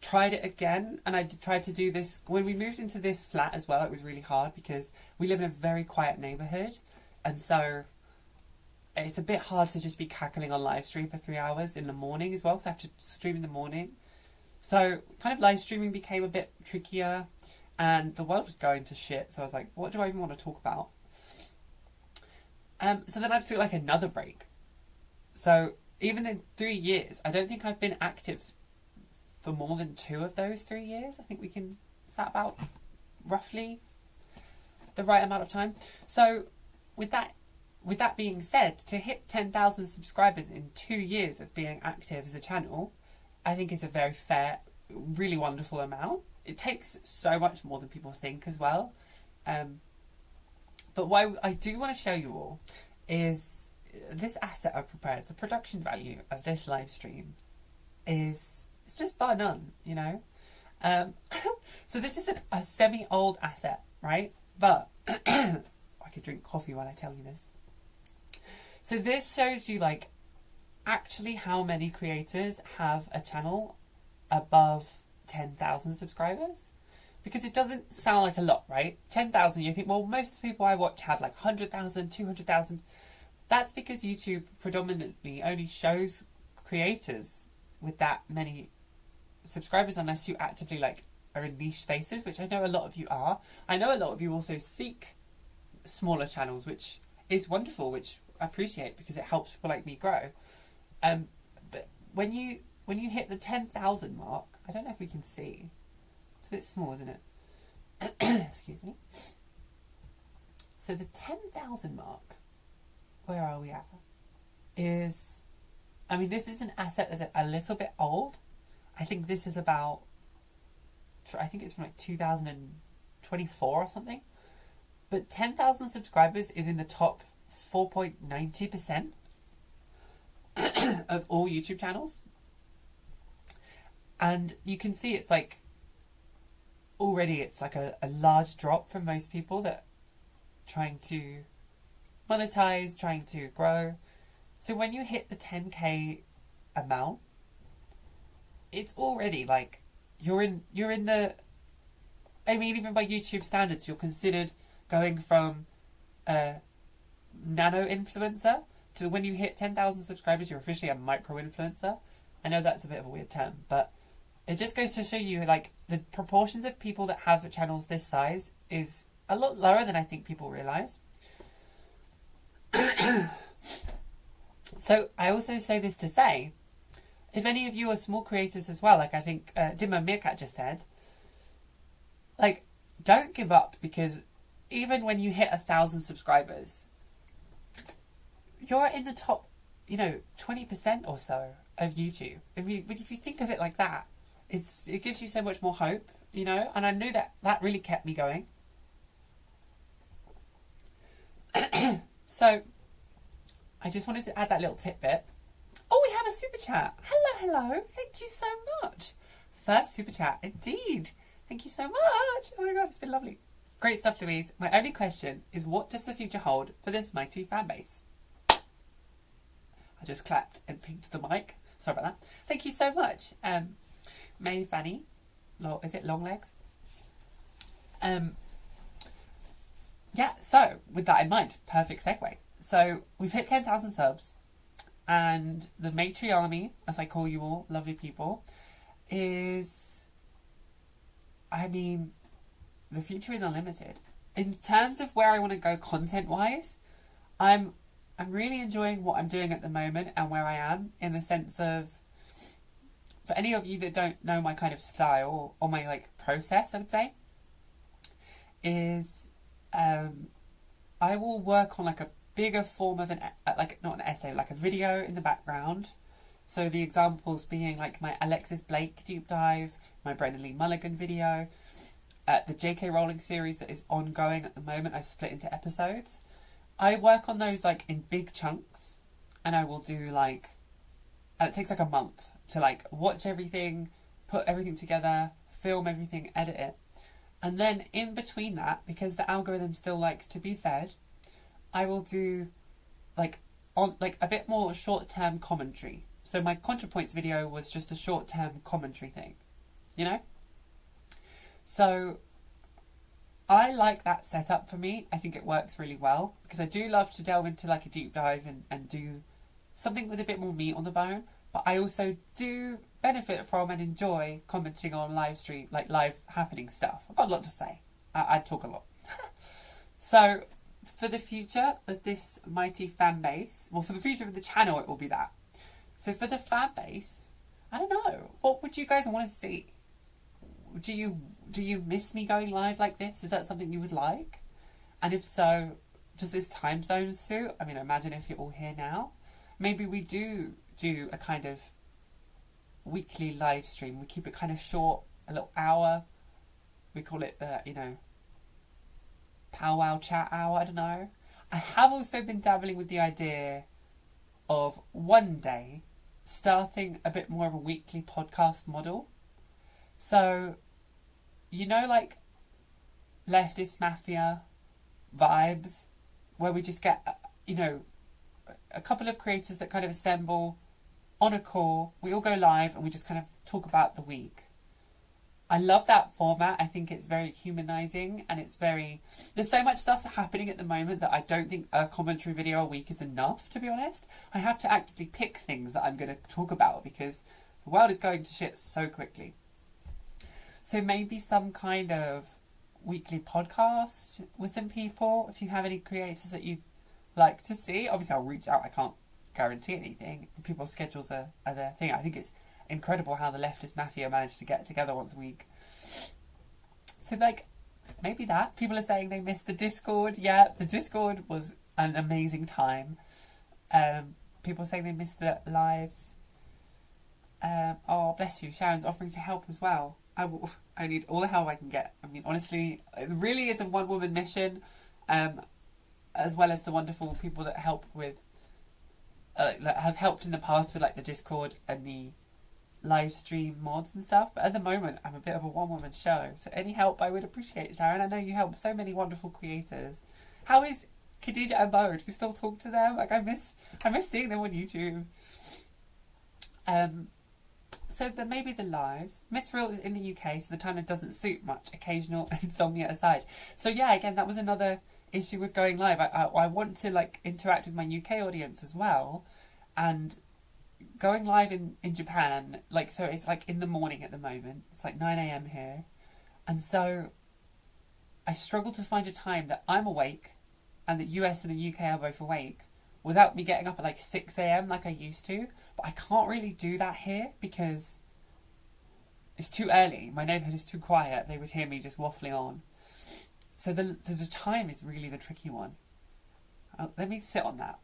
[SPEAKER 1] tried it again. And I tried to do this when we moved into this flat as well. It was really hard because we live in a very quiet neighborhood, and so it's a bit hard to just be cackling on live stream for 3 hours in the morning as well, because I have to stream in the morning. So kind of live streaming became a bit trickier and the world was going to shit. So I was like, what do I even want to talk about? So then I took like another break. So even in 3 years, I don't think I've been active for more than 2 of those 3 years. I think is that about roughly the right amount of time? So with that being said, to hit 10,000 subscribers in 2 years of being active as a channel, I think is a very fair, really wonderful amount. It takes so much more than people think as well. But what I do want to show you all is this asset I've prepared, the production value of this live stream it's just bar none, you know. So this is a semi-old asset, right? But I could drink coffee while I tell you this. So this shows you like actually how many creators have a channel above 10,000 subscribers, because it doesn't sound like a lot, right? 10,000, you think, well, most people I watch have like 100,000, 200,000. That's because YouTube predominantly only shows creators with that many subscribers unless you actively like are in niche spaces, which I know a lot of you are. I know a lot of you also seek smaller channels, which is wonderful, which I appreciate because it helps people like me grow. But when you hit the 10,000 mark, I don't know if we can see. It's a bit small, isn't it? Excuse me. So the 10,000 mark, where are we at? Is, I mean, this is an asset that's a little bit old. I think this is about, I think it's from like 2024 or something. But 10,000 subscribers is in the top 4.90% of all YouTube channels. And you can see it's like, already it's like a large drop from most people that are trying to monetize, trying to grow. So when you hit the 10K amount, it's already like, you're in the, I mean, even by YouTube standards, you're considered going from a nano influencer to when you hit 10,000 subscribers, you're officially a micro influencer. I know that's a bit of a weird term, but it just goes to show you like the proportions of people that have channels this size is a lot lower than I think people realize. So I also say this to say, if any of you are small creators as well, like I think Dimmo Meerkat just said, like, don't give up, because even when you hit 1,000 subscribers, you're in the top, 20% or so of YouTube. If you think of it like that, it gives you so much more hope, and I knew that really kept me going. So I just wanted to add that little tidbit. Oh, we have a super chat. Hello. Thank you so much. First super chat, indeed. Thank you so much. Oh my God, it's been lovely. Great stuff, Louise. My only question is, what does the future hold for this mighty fan base? I just clapped and pinked the mic. Sorry about that. Thank you so much. May Fanny. Is it Long Legs? Yeah, so with that in mind, perfect segue. So we've hit 10,000 subs, and the Matriarchetype, as I call you all, lovely people, is, I mean, the future is unlimited. In terms of where I want to go content-wise, I'm really enjoying what I'm doing at the moment and where I am, in the sense of, for any of you that don't know my kind of style or my like process, I would say, is I will work on like a bigger form of not an essay, like a video in the background. So the examples being like my Alexis Blake deep dive, my Brendan Lee Mulligan video, the J.K. Rowling series that is ongoing at the moment. I've split into episodes. I work on those like in big chunks, and I will do like, it takes like a month to like watch everything, put everything together, film everything, edit it. And then in between that, because the algorithm still likes to be fed, I will do like a bit more short-term commentary. So my ContraPoints video was just a short-term commentary thing, So I like that setup for me. I think it works really well, because I do love to delve into like a deep dive and do something with a bit more meat on the bone. But I also do benefit from and enjoy commenting on live stream, like live happening stuff. I've got a lot to say. I talk a lot. So for the future of this mighty fan base, well, for the future of the channel, it will be that. So for the fan base, I don't know. What would you guys want to see? Do you miss me going live like this? Is that something you would like? And if so, does this time zone suit? I mean, imagine if you're all here now. Maybe we do a kind of weekly live stream. We keep it kind of short, a little hour. We call it the, powwow chat hour. I don't know. I have also been dabbling with the idea of one day starting a bit more of a weekly podcast model. So, you know, like Leftist Mafia vibes, where we just get, you know, a couple of creators that kind of assemble on a call, we all go live and we just kind of talk about the week. I love that format. I think it's very humanizing, and it's very, there's so much stuff happening at the moment that I don't think a commentary video a week is enough, to be honest. I have to actively pick things that I'm going to talk about because the world is going to shit so quickly. So maybe some kind of weekly podcast with some people, if you have any creators that you'd like to see. Obviously I'll reach out, I can't guarantee anything. People's schedules are their thing. I think it's incredible how the Leftist Mafia managed to get together once a week. So like, maybe that. People are saying they missed the Discord. Yeah, the Discord was an amazing time. People are saying they missed the lives. Oh, bless you. Sharon's offering to help as well. I need all the help I can get. I mean, honestly, it really is a one-woman mission, as well as the wonderful people that help with, that have helped in the past with like the Discord and the live stream mods and stuff. But at the moment, I'm a bit of a one-woman show, so any help I would appreciate, Sharon. I know you help so many wonderful creators. How is Khadija and Mo? Do you still talk to them? Like, I miss seeing them on YouTube. So then maybe the lives. Mithril is in the UK, so the time doesn't suit much, occasional insomnia aside. So yeah, again, that was another issue with going live. I want to like interact with my UK audience as well, and going live in Japan, like, so it's like in the morning at the moment. It's like 9 a.m. here, and so I struggle to find a time that I'm awake and the US and the UK are both awake without me getting up at like 6 a.m. like I used to. But I can't really do that here because it's too early. My neighbourhood is too quiet. They would hear me just waffling on. So the time is really the tricky one. Let me sit on that.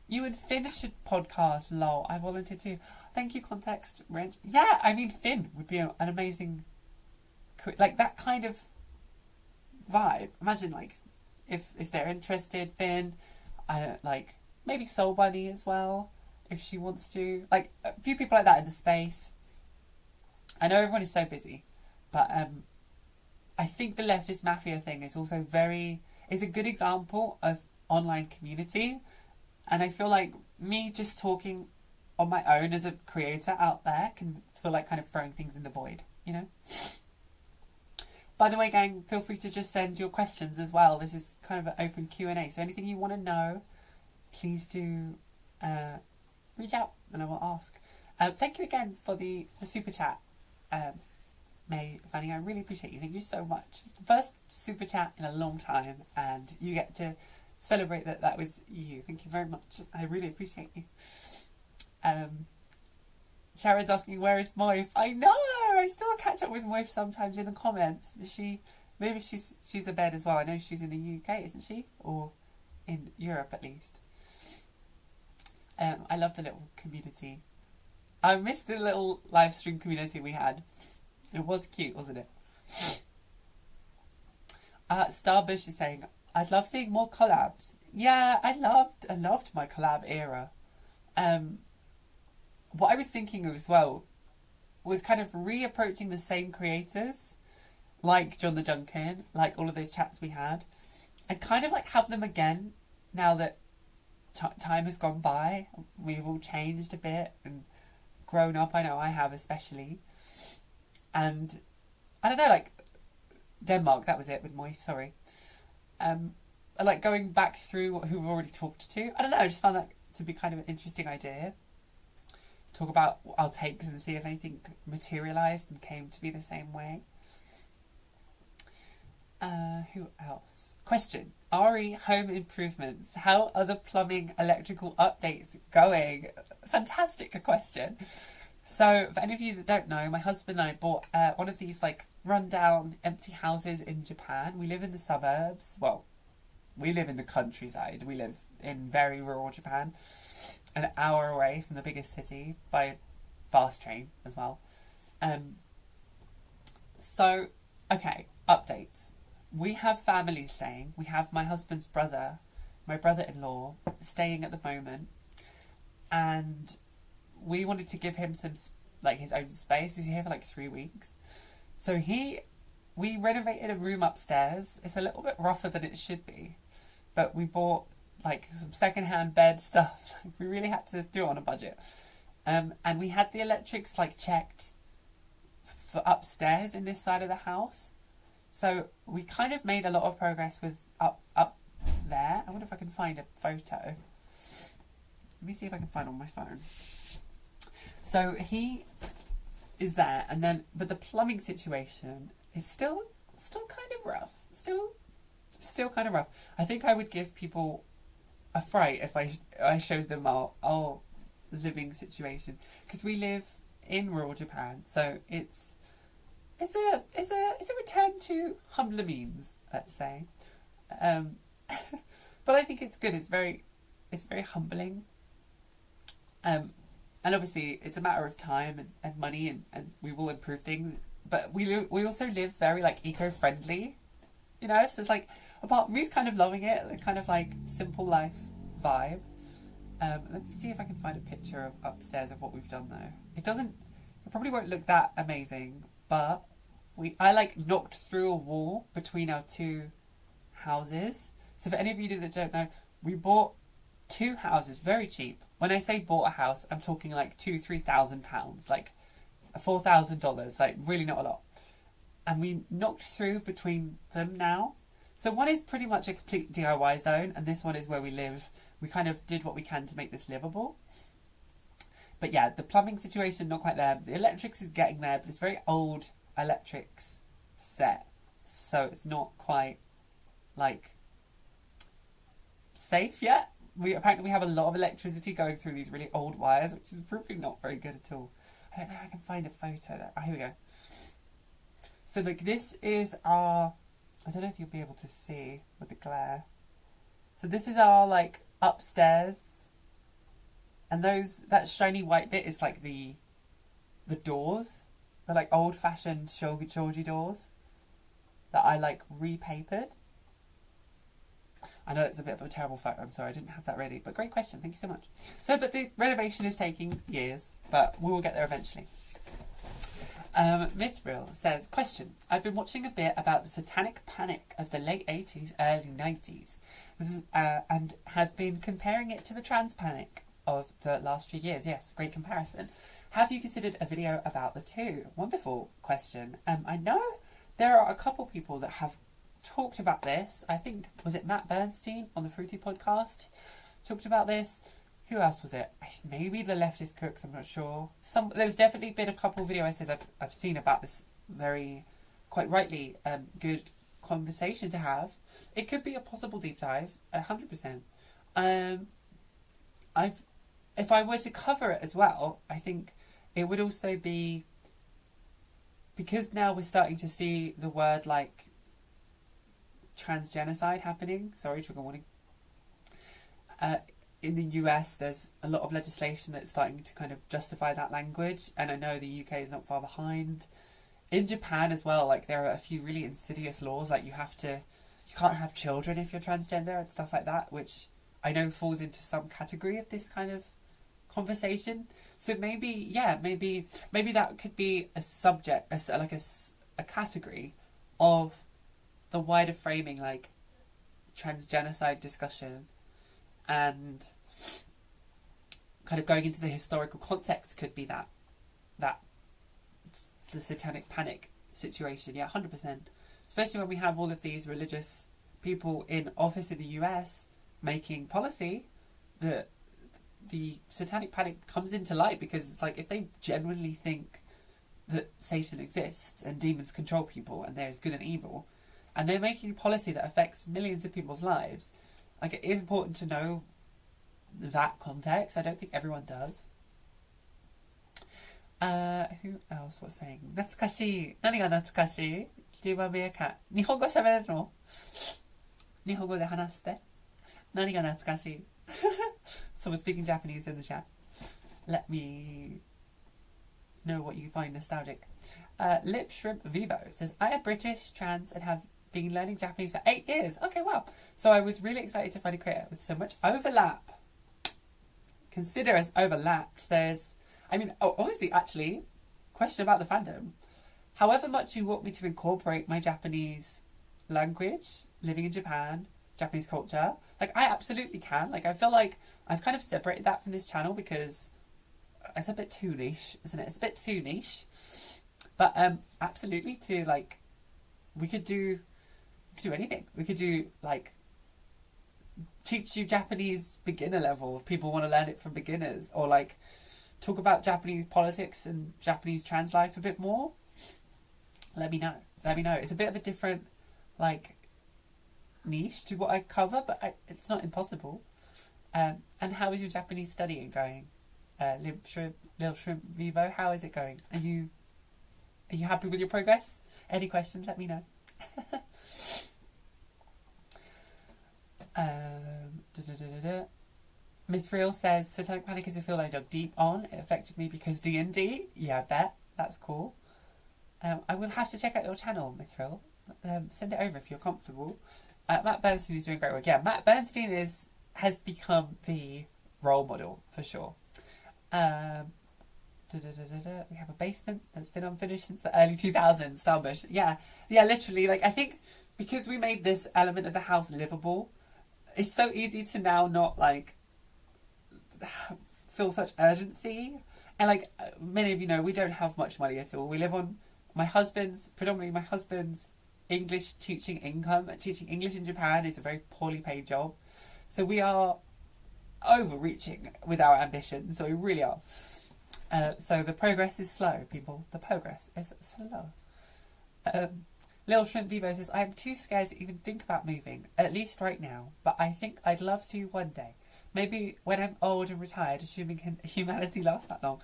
[SPEAKER 1] You would finish a podcast, lol. I volunteered too. Thank you, Context Rent. Yeah, I mean, Finn would be an amazing, like that kind of vibe. Imagine like if they're interested, Finn, like maybe Soul Bunny as well, if she wants to. Like a few people like that in the space. I know everyone is so busy, but I think the Leftist Mafia thing is also is a good example of online community. And I feel like me just talking on my own as a creator out there can feel like kind of throwing things in the void, you know? By the way, gang, feel free to just send your questions as well. This is kind of an open Q&A. So anything you want to know, please do reach out and I will ask. Thank you again for the super chat, May Fanny. I really appreciate you. Thank you so much. It's the first super chat in a long time, and you get to celebrate that was you. Thank you very much. I really appreciate you. Sharon's asking, where is Moif? I know! I still catch up with Moif sometimes in the comments. Maybe she's abed as well. I know she's in the UK, isn't she? Or in Europe at least. I love the little community. I missed the little live stream community we had. It was cute, wasn't it? Starbush is saying, I'd love seeing more collabs. Yeah, I loved my collab era. What I was thinking of as well was kind of reapproaching the same creators, like John the Junkin, like all of those chats we had, and kind of like have them again now that time has gone by. We've all changed a bit and grown up. I know I have, especially. And I don't know, like Denmark, that was it with Moif, sorry. Like going back through who we've already talked to. I don't know, I just found that to be kind of an interesting idea. Talk about our takes and see if anything materialised and came to be the same way. Who else? Question. RE Home Improvements. How are the plumbing electrical updates going? Fantastic question. So, for any of you that don't know, my husband and I bought one of these like rundown empty houses in Japan. We live in the suburbs. Well, we live in the countryside. We live in very rural Japan. An hour away from the biggest city by fast train as well. So, okay, updates. We have family staying. We have my husband's brother my brother-in-law, staying at the moment, and we wanted to give him some, like, his own space. He's here for like 3 weeks. So we renovated a room upstairs. It's a little bit rougher than it should be, but we bought like some secondhand bed stuff. We really had to do it on a budget. And we had the electrics like checked for upstairs in this side of the house. So we kind of made a lot of progress with up there. I wonder if I can find a photo. Let me see if I can find it on my phone. So he is there, and then, but the plumbing situation is still kind of rough. Still kind of rough. I think I would give people a fright if I showed them our living situation, because we live in rural Japan, so it's a return to humbler means, let's say. But I think it's good. It's very humbling. And obviously it's a matter of time and money, and we will improve things. But we also live very like eco-friendly, you know. So it's like, apart from me's kind of loving it, kind of like simple life vibe. Let me see if I can find a picture of upstairs of what we've done though. It probably won't look that amazing, but I like knocked through a wall between our two houses. So for any of you that don't know, we bought 2 houses very cheap. When I say bought a house, I'm talking like £2,000-3,000, like $4,000, like really not a lot. And we knocked through between them now. So one is pretty much a complete DIY zone, and this one is where we live. We kind of did what we can to make this livable. But yeah, the plumbing situation, not quite there. The electrics is getting there, but it's very old electrics set. So it's not quite like safe yet. Apparently we have a lot of electricity going through these really old wires, which is probably not very good at all. I don't know if I can find a photo there. Oh, here we go. So like this is our, I don't know if you'll be able to see with the glare. So this is our like upstairs, and that shiny white bit is like the doors. They're like old fashioned shoji doors that I like repapered. I know it's a bit of a terrible photo, I'm sorry, I didn't have that ready, but great question, thank you so much. So, but the renovation is taking years, but we will get there eventually. Mithril says, question, I've been watching a bit about the satanic panic of the late 80s, early 90s, and have been comparing it to the trans panic of the last few years. Yes, great comparison. Have you considered a video about the two? Wonderful question. I know there are a couple people that have talked about this. I think, was it Matt Bernstein on the Fruity podcast talked about this? Who else was it? Maybe the Leftist Cooks, I'm not sure. There's definitely been a couple video essays I've seen about this very, quite rightly, good conversation to have. It could be a possible deep dive, 100%. If I were to cover it as well, I think it would also be, because now we're starting to see the word like transgenocide happening, sorry, trigger warning, in the US there's a lot of legislation that's starting to kind of justify that language, and I know the UK is not far behind. In Japan as well, like there are a few really insidious laws, like you can't have children if you're transgender and stuff like that, which I know falls into some category of this kind of conversation. So maybe that could be a subject, a category of the wider framing, like transgenocide discussion, and kind of going into the historical context could be that the satanic panic situation. Yeah, 100%. Especially when we have all of these religious people in office in the US making policy, that the satanic panic comes into light, because it's like, if they genuinely think that Satan exists and demons control people and there's good and evil, and they're making policy that affects millions of people's lives, like, it is important to know that context. I don't think everyone does. Who else was saying? 懐かしい。何が懐かしい? Do you want me to 日本語喋れるの? 日本語で話して。何が懐かしい? Someone speaking Japanese in the chat. Let me know what you find nostalgic. Lip Shrimp Vivo says, I am British, trans, and have been learning Japanese for 8 years. Okay, wow. So I was really excited to find a creator with so much overlap. Consider as overlapped. There's, I mean, obviously, actually, question about the fandom. However much you want me to incorporate my Japanese language, living in Japan, Japanese culture, like, I absolutely can. Like, I feel like I've kind of separated that from this channel because it's a bit too niche, isn't it? It's a bit too niche. But absolutely, to, like, we could do anything. We could do, like, teach you Japanese beginner level if people want to learn it from beginners, or like talk about Japanese politics and Japanese trans life a bit more. Let me know. It's a bit of a different, like, niche to what I cover, but it's not impossible. And how is your Japanese studying going? Lil Shrimp Vivo, how is it going? Are you happy with your progress? Any questions, let me know. Mithril says, Satanic Panic is a field I dug deep on. It affected me because D&D. Yeah, I bet. That's cool. I will have to check out your channel, Mithril. Send it over if you're comfortable. Matt Bernstein is doing great work. Yeah, Matt Bernstein has become the role model, for sure. We have a basement that's been unfinished since the early 2000s, Starbush. Yeah, literally. Like, I think because we made this element of the house livable, it's so easy to now not, like, feel such urgency. And, like, many of you know, we don't have much money at all. We live on predominantly my husband's English teaching income. Teaching English in Japan is a very poorly paid job. So we are overreaching with our ambitions. So we really are. So the progress is slow, people. The progress is slow. Lil Shrimp Vivo says, I am too scared to even think about moving, at least right now, but I think I'd love to one day. Maybe when I'm old and retired, assuming humanity lasts that long.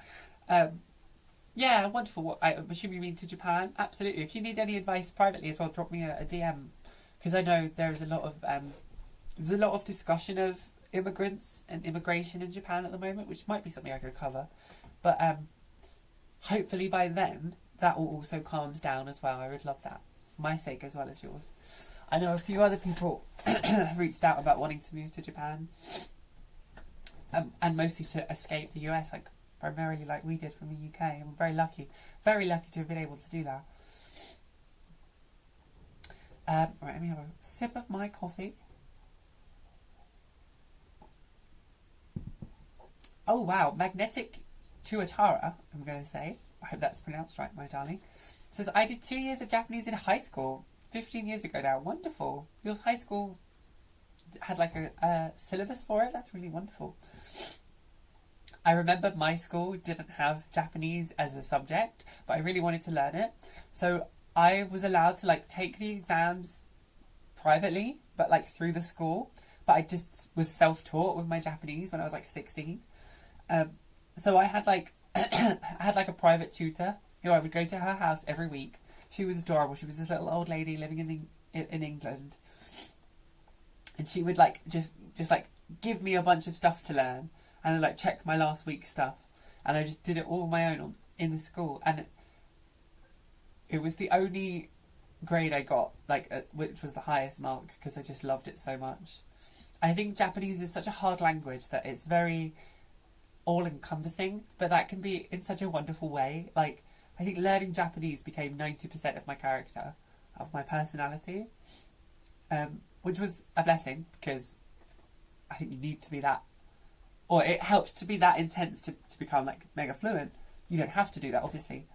[SPEAKER 1] Yeah, wonderful. I'm assuming you mean to Japan. Absolutely. If you need any advice privately as well, drop me a DM, because I know there's a lot of discussion of immigrants and immigration in Japan at the moment, which might be something I could cover. But hopefully by then that all also calms down as well. I would love that. For my sake as well as yours. I know a few other people have reached out about wanting to move to Japan. And mostly to escape the US, like primarily like we did from the UK. I'm very lucky to have been able to do that. Right, let me have a sip of my coffee. Oh wow, Magnetic Tuatara, I'm going to say. I hope that's pronounced right, my darling. Says, I did 2 years of Japanese in high school, 15 years ago now. Wonderful. Your high school had like a syllabus for it? That's really wonderful. I remember my school didn't have Japanese as a subject, but I really wanted to learn it. So I was allowed to like take the exams privately, but like through the school. But I just was self-taught with my Japanese when I was like 16. So I had like a private tutor who I would go to her house every week. She was adorable. She was this little old lady living in England, and she would like just like give me a bunch of stuff to learn, and I'd like check my last week's stuff, and I just did it all on my own in the school, and it was the only grade I got, like which was the highest mark, because I just loved it so much. I think Japanese is such a hard language that it's very all-encompassing, but that can be in such a wonderful way. Like, I think learning Japanese became 90% of my character, of my personality, which was a blessing, because I think you need to be that, or it helps to be that intense to become like mega fluent. You don't have to do that, obviously,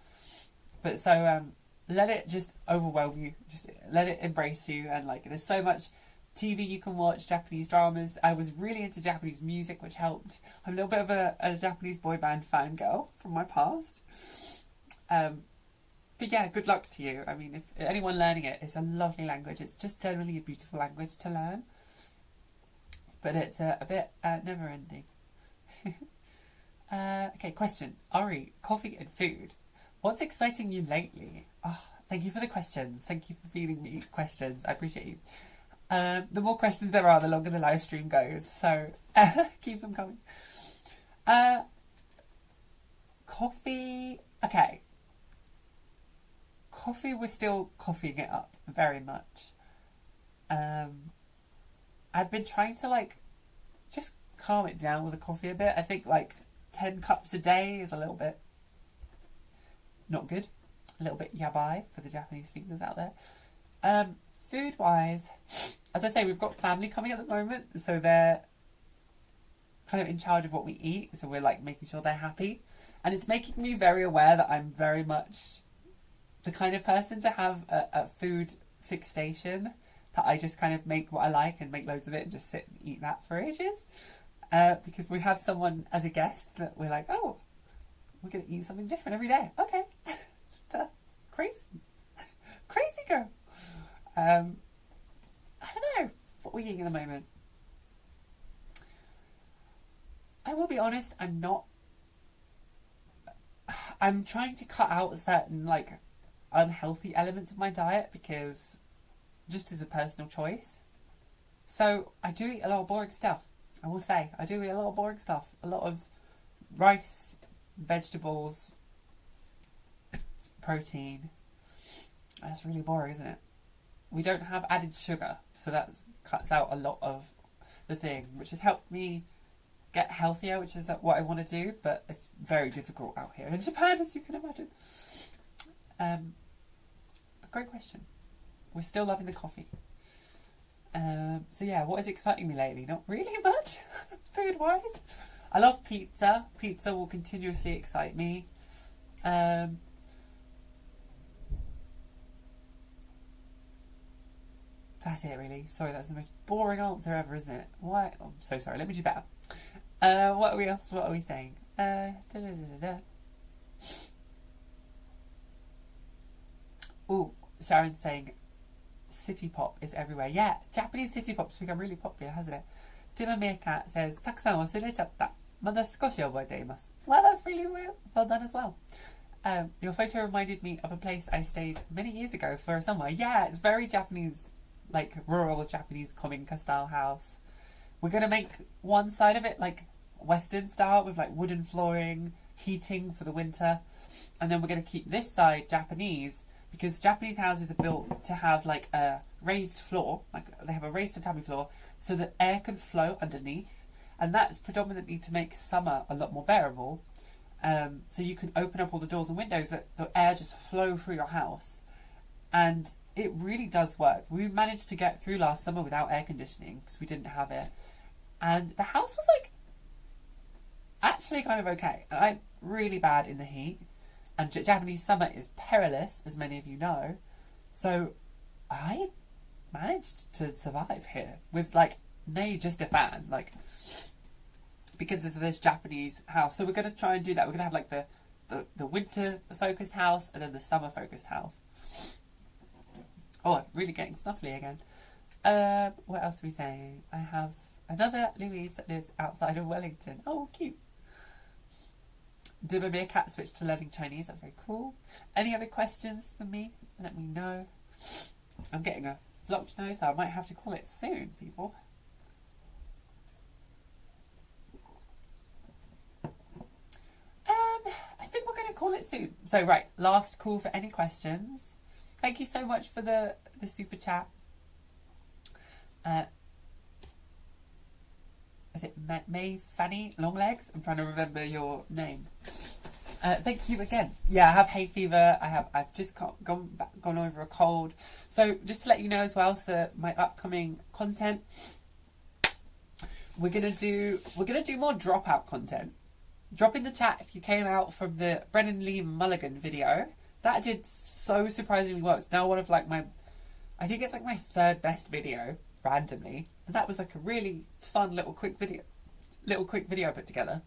[SPEAKER 1] but so let it just overwhelm you, just let it embrace you. And like, there's so much TV you can watch, Japanese dramas. I was really into Japanese music, which helped. I'm a little bit of a Japanese boy band fangirl from my past. But yeah, good luck to you. I mean, if anyone learning it, it's a lovely language. It's just generally a beautiful language to learn. But it's a bit never-ending. Okay, question. Ari, coffee and food. What's exciting you lately? Oh, thank you for the questions. Thank you for feeding me questions. I appreciate you. The more questions there are, the longer the live stream goes. So keep them coming. Coffee. Okay. Coffee, we're still coffeeing it up very much. I've been trying to like just calm it down with the coffee a bit. I think like 10 cups a day is a little bit not good. A little bit yabai for the Japanese speakers out there. Food wise, as I say, we've got family coming at the moment, so they're kind of in charge of what we eat, so we're like making sure they're happy, and it's making me very aware that I'm very much the kind of person to have a food fixation, that I just kind of make what I like and make loads of it and just sit and eat that for ages, because we have someone as a guest that we're like, oh, we're going to eat something different every day. Okay. Crazy girl. I don't know what we're eating at the moment. I will be honest, I'm trying to cut out certain like unhealthy elements of my diet, because just as a personal choice. So I do eat a lot of boring stuff. I will say, I do eat a lot of boring stuff. A lot of rice, vegetables, protein. That's really boring, isn't it? We don't have added sugar, so that cuts out a lot of the thing, which has helped me get healthier, which is what I want to do, but it's very difficult out here in Japan, as you can imagine. A great question. We're still loving the coffee. So yeah, what is exciting me lately? Not really much, food-wise. I love pizza. Pizza will continuously excite me. That's it, really. Sorry, that's the most boring answer ever, isn't it? Why? Oh, I'm so sorry. Let me do better. What are we saying? Oh, Sharon's saying city pop is everywhere. Yeah, Japanese city pop's become really popular, hasn't it? Dimmer Meerkat says, たくさん忘れちゃった。まだ少し覚えています. Well, that's really well done as well. Your photo reminded me of a place I stayed many years ago for a summer. Yeah, it's very Japanese, like rural Japanese kominka style house. We're going to make one side of it like Western style with like wooden flooring, heating for the winter. And then we're going to keep this side Japanese, because Japanese houses are built to have like a raised floor, like they have a raised tatami floor, so that air can flow underneath. And that's predominantly to make summer a lot more bearable. So you can open up all the doors and windows, that the air just flow through your house. And it really does work. We managed to get through last summer without air conditioning because we didn't have it. And the house was like actually kind of okay. And I'm really bad in the heat. And Japanese summer is perilous, as many of you know. So I managed to survive here with like just a fan, like, because of this Japanese house. So we're going to try and do that. We're going to have like the winter focused house and then the summer focused house. Oh, I'm really getting snuffly again. What else are we saying? I have another Louise that lives outside of Wellington. Oh, cute. Did a meerkat switch to learning Chinese? That's very cool. Any other questions for me? Let me know. I'm getting a blocked nose, so I might have to call it soon, people. I think we're going to call it soon. So, right, last call for any questions. Thank you so much for the super chat. Is it May Fanny Longlegs? I'm trying to remember your name. Thank you again. Yeah, I have hay fever. I've just gone over a cold. So just to let you know as well, so my upcoming content, we're gonna do more dropout content. Drop in the chat if you came out from the Brennan Lee Mulligan video. That did so surprisingly well. It's now one of like I think it's like my third best video randomly. And that was like a really fun little quick video I put together.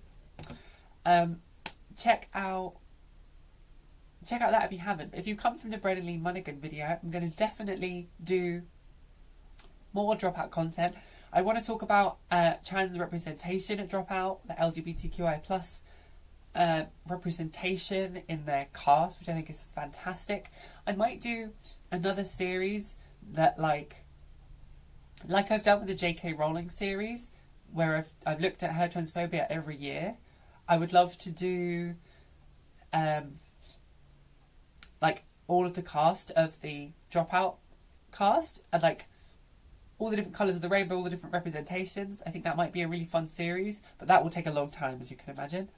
[SPEAKER 1] Check out that if you haven't. If you come from the Brennan Lee Mulligan video, I'm going to definitely do more dropout content. I want to talk about trans representation at Dropout, the LGBTQI plus representation in their cast, which I think is fantastic. I might do another series that like I've done with the J.K. Rowling series, where I've looked at her transphobia every year. I would love to do like all of the cast of the Dropout cast, and like all the different colours of the rainbow, all the different representations. I think that might be a really fun series, but that will take a long time, as you can imagine.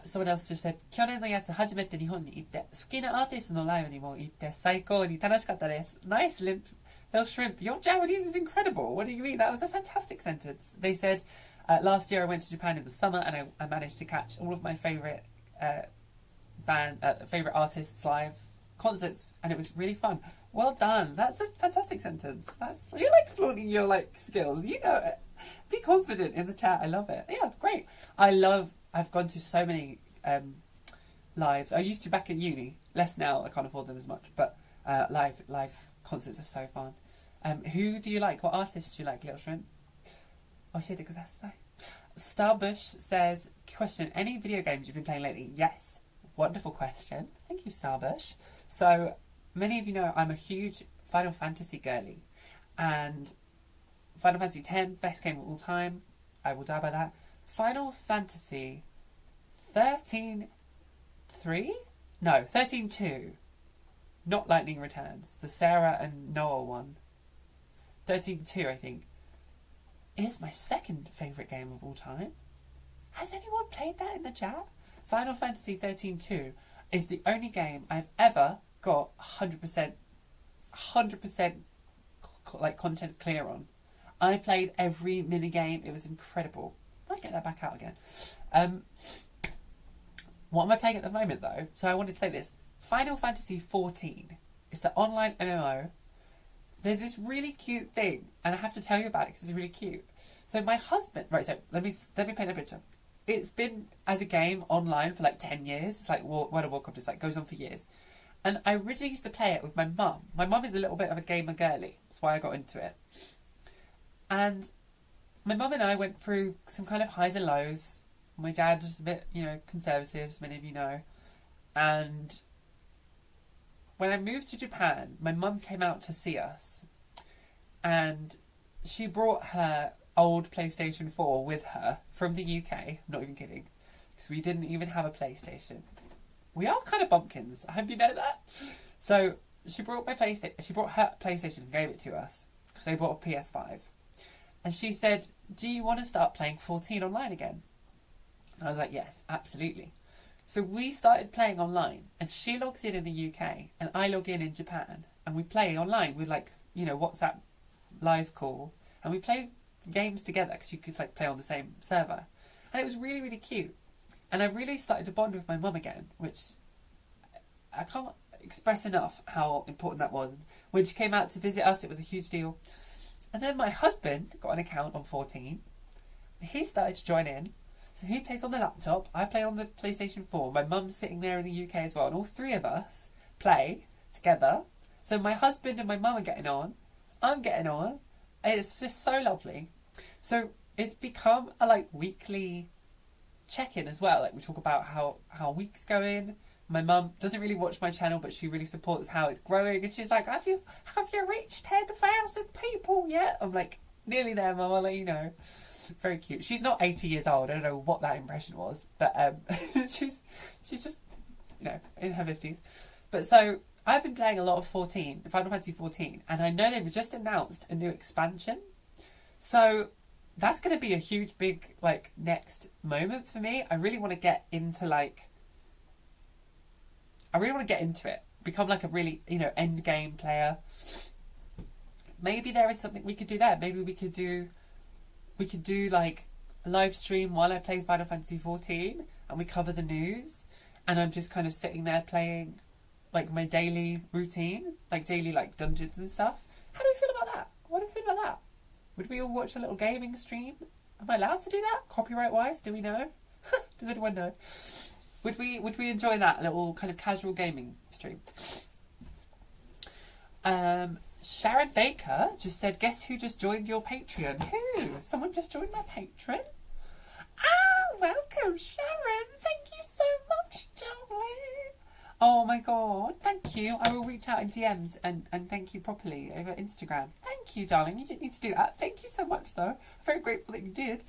[SPEAKER 1] Someone else just said, 去年のやつ初めて日本に行って、好きなアーティストのライブにも行って最高に楽しかったです。Nice, Little Shrimp. Your Japanese is incredible. What do you mean? That was a fantastic sentence. They said, last year I went to Japan in the summer and I managed to catch all of my favourite favourite artists' live concerts, and it was really fun. Well done. That's a fantastic sentence. You're like flaunting your like skills. You know it. Be confident in the chat. I love it. Yeah, great. I've gone to so many lives. I used to back in uni. Less now. I can't afford them as much. But live concerts are so fun. Who do you like? What artists do you like, Little Shrimp? Starbush says, question, any video games you've been playing lately? Yes. Wonderful question. Thank you, Starbush. So, many of you know I'm a huge Final Fantasy girly. And Final Fantasy 10, best game of all time. I will die by that. Final Fantasy 13-3? No, 13-2. Not Lightning Returns. The Sarah and Noah one. 13-2, I think, is my second favourite game of all time. Has anyone played that in the chat? Final Fantasy 13-2 is the only game I've ever got 100% like content clear on. I played every minigame. It was incredible. I might get that back out again. What am I playing at the moment though? So I wanted to say this. Final Fantasy 14 is the online MMO. There's this really cute thing, and I have to tell you about it because it's really cute. So my husband, right, so let me paint a picture. It's been as a game online for like 10 years. It's like World of Warcraft, it's like goes on for years. And I originally used to play it with my mum. My mum is a little bit of a gamer girly. That's why I got into it. And my mum and I went through some kind of highs and lows. My dad was a bit, conservative, as many of you know. And when I moved to Japan, my mum came out to see us. And she brought her old PlayStation 4 with her from the UK. I'm not even kidding. Because we didn't even have a PlayStation. We are kind of bumpkins. I hope you know that. So she brought her PlayStation and gave it to us. Because they bought a PS5. And she said, do you want to start playing 14 online again? And I was like, yes, absolutely. So we started playing online. And she logs in the UK. And I log in Japan. And we play online with WhatsApp live call. And we play games together because you could play on the same server. And it was really, really cute. And I really started to bond with my mum again, which I can't express enough how important that was. When she came out to visit us, it was a huge deal. And then my husband got an account on 14. He started to join in. So he plays on the laptop, I play on the PlayStation 4. My mum's sitting there in the UK as well. And all three of us play together. So my husband and my mum are getting on. I'm getting on. It's just so lovely. So it's become a weekly check-in as well. We talk about how a week's going. My mum doesn't really watch my channel, but she really supports how it's growing. And she's like, have you reached 10,000 people yet? I'm like, nearly there, Mum, I'll let you know. Very cute. She's not 80 years old. I don't know what that impression was, but she's just, in her 50s. But so I've been playing a lot of Final Fantasy 14, and I know they've just announced a new expansion. So that's going to be a huge, big, next moment for me. I really want to get into, it. Become, a really, end game player. Maybe there is something we could do there. Maybe we could do, a live stream while I play Final Fantasy 14, and we cover the news, and I'm just kind of sitting there playing, my daily routine, daily, dungeons and stuff. How do we feel about that? What do we feel about that? Would we all watch a little gaming stream? Am I allowed to do that? Copyright-wise, do we know? Does anyone know? Would we enjoy that, a little kind of casual gaming stream? Sharon Baker just said, guess who just joined your Patreon? Who? Someone just joined my Patreon? Ah, welcome, Sharon. Thank you so much, darling. Oh my god, thank you. I will reach out in DMs and thank you properly over Instagram. Thank you, darling. You didn't need to do that. Thank you so much, though. I'm very grateful that you did.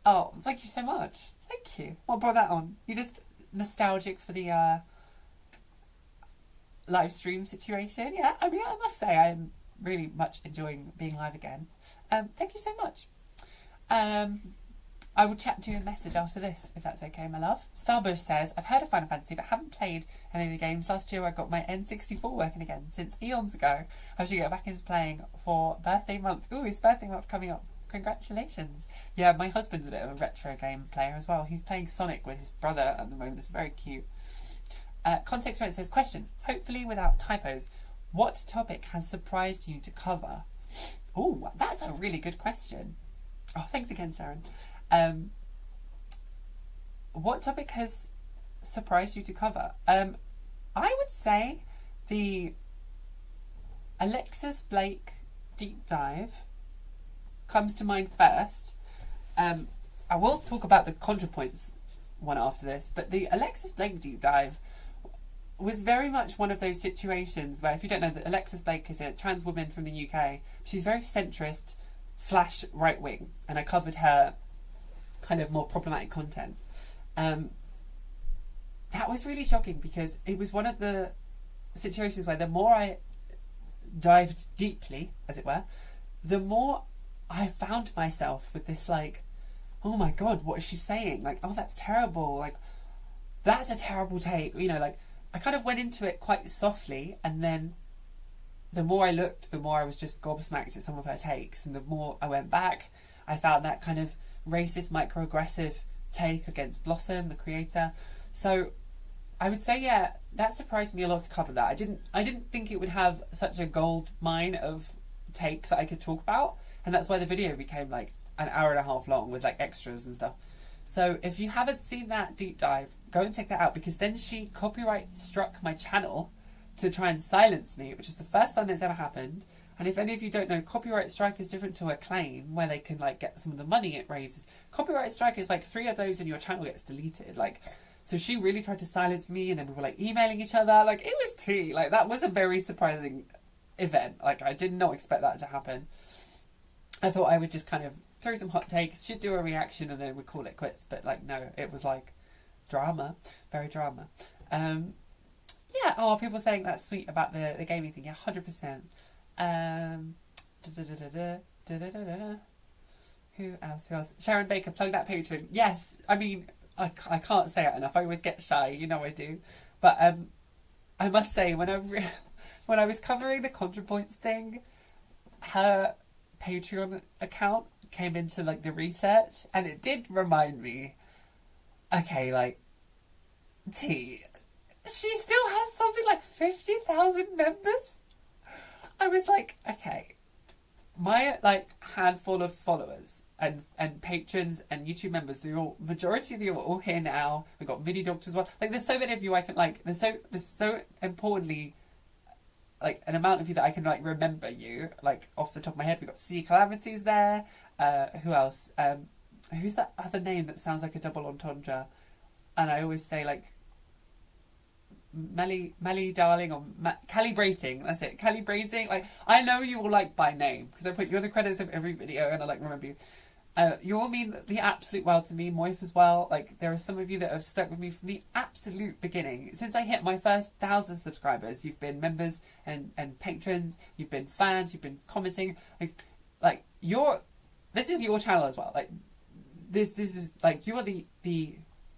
[SPEAKER 1] Oh, thank you so much. Thank you. What brought that on? You're just nostalgic for the live stream situation. Yeah, I mean, I must say I'm really much enjoying being live again. Thank you so much. I will chat to you a message after this, if that's okay, my love. Starbush says, I've heard of Final Fantasy, but haven't played any of the games. Last year I got my N64 working again, since eons ago. I should get back into playing for birthday month. Ooh, his birthday month coming up. Congratulations. Yeah, my husband's a bit of a retro game player as well. He's playing Sonic with his brother at the moment. It's very cute. Context Rent says, question, hopefully without typos, what topic has surprised you to cover? Ooh, that's a really good question. Oh, thanks again, Sharon. What topic has surprised you to cover? I would say the Alexis Blake deep dive comes to mind first. I will talk about the ContraPoints one after this, but the Alexis Blake deep dive was very much one of those situations where, if you don't know, that Alexis Blake is a trans woman from the UK. She's very centrist / right wing, and I covered her kind of more problematic content. That was really shocking, because it was one of the situations where the more I dived deeply, as it were, the more I found myself with this like, oh my god, what is she saying? Like, oh, that's terrible. Like, that's a terrible take. You know, like, I kind of went into it quite softly, and then the more I looked, the more I was just gobsmacked at some of her takes, and the more I went back, I found that kind of racist, microaggressive take against Blossom, the creator. So I would say, yeah, that surprised me a lot to cover that. I didn't think it would have such a gold mine of takes that I could talk about, and that's why the video became like an hour and a half long with like extras and stuff. So if you haven't seen that deep dive, go and check that out, because then she copyright struck my channel to try and silence me, which is the first time that's ever happened. And if any of you don't know, copyright strike is different to a claim where they can like get some of the money it raises. Copyright strike is like 3 of those and your channel gets deleted. Like, so she really tried to silence me, and then we were like emailing each other. Like, it was tea. Like, that was a very surprising event. Like, I did not expect that to happen. I thought I would just kind of throw some hot takes, she'd do a reaction, and then we'd call it quits. But like, no, it was like drama, very drama. Yeah, oh, people saying that's sweet about the gaming thing. Yeah, 100%. Who else? Sharon Baker, plug that Patreon. Yes, I mean, I can't say it enough. I always get shy, you know I do. But I must say, when I was covering the ContraPoints thing, her Patreon account came into like the research, and it did remind me, okay, like, T, she still has something like 50,000 members. I was like, okay, my like handful of followers and patrons and YouTube members, majority of you are all here now. We've got Mini Doctors as well. Like, there's so many of you I can like, there's so importantly, like, an amount of you that I can like remember you, like off the top of my head. We've got C Calamities there. Who else? Who's that other name that sounds like a double entendre? And I always say like Melly Darling, or Calibrating. That's it, Calibrating. Like, I know you all like by name because I put you in the credits of every video, and I like remember you. You all mean the absolute world to me. Moif as well. Like, there are some of you that have stuck with me from the absolute beginning. Since I hit my first 1,000 subscribers, you've been members and patrons. You've been fans. You've been commenting. Like this is your channel as well. Like, this is like, you are the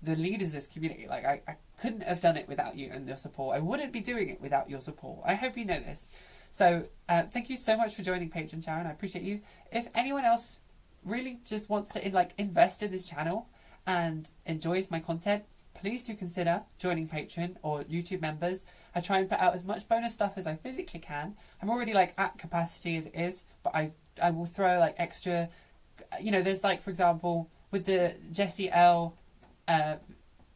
[SPEAKER 1] leaders of this community. Like, I couldn't have done it without you and your support. I wouldn't be doing it without your support. I hope you know this. So thank you so much for joining Patreon, Sharon. I appreciate you. If anyone else really just wants to invest in this channel and enjoys my content, please do consider joining Patreon or YouTube members. I try and put out as much bonus stuff as I physically can. I'm already like at capacity as it is, but I will throw like extra, you know, there's like, for example, with the Jessie L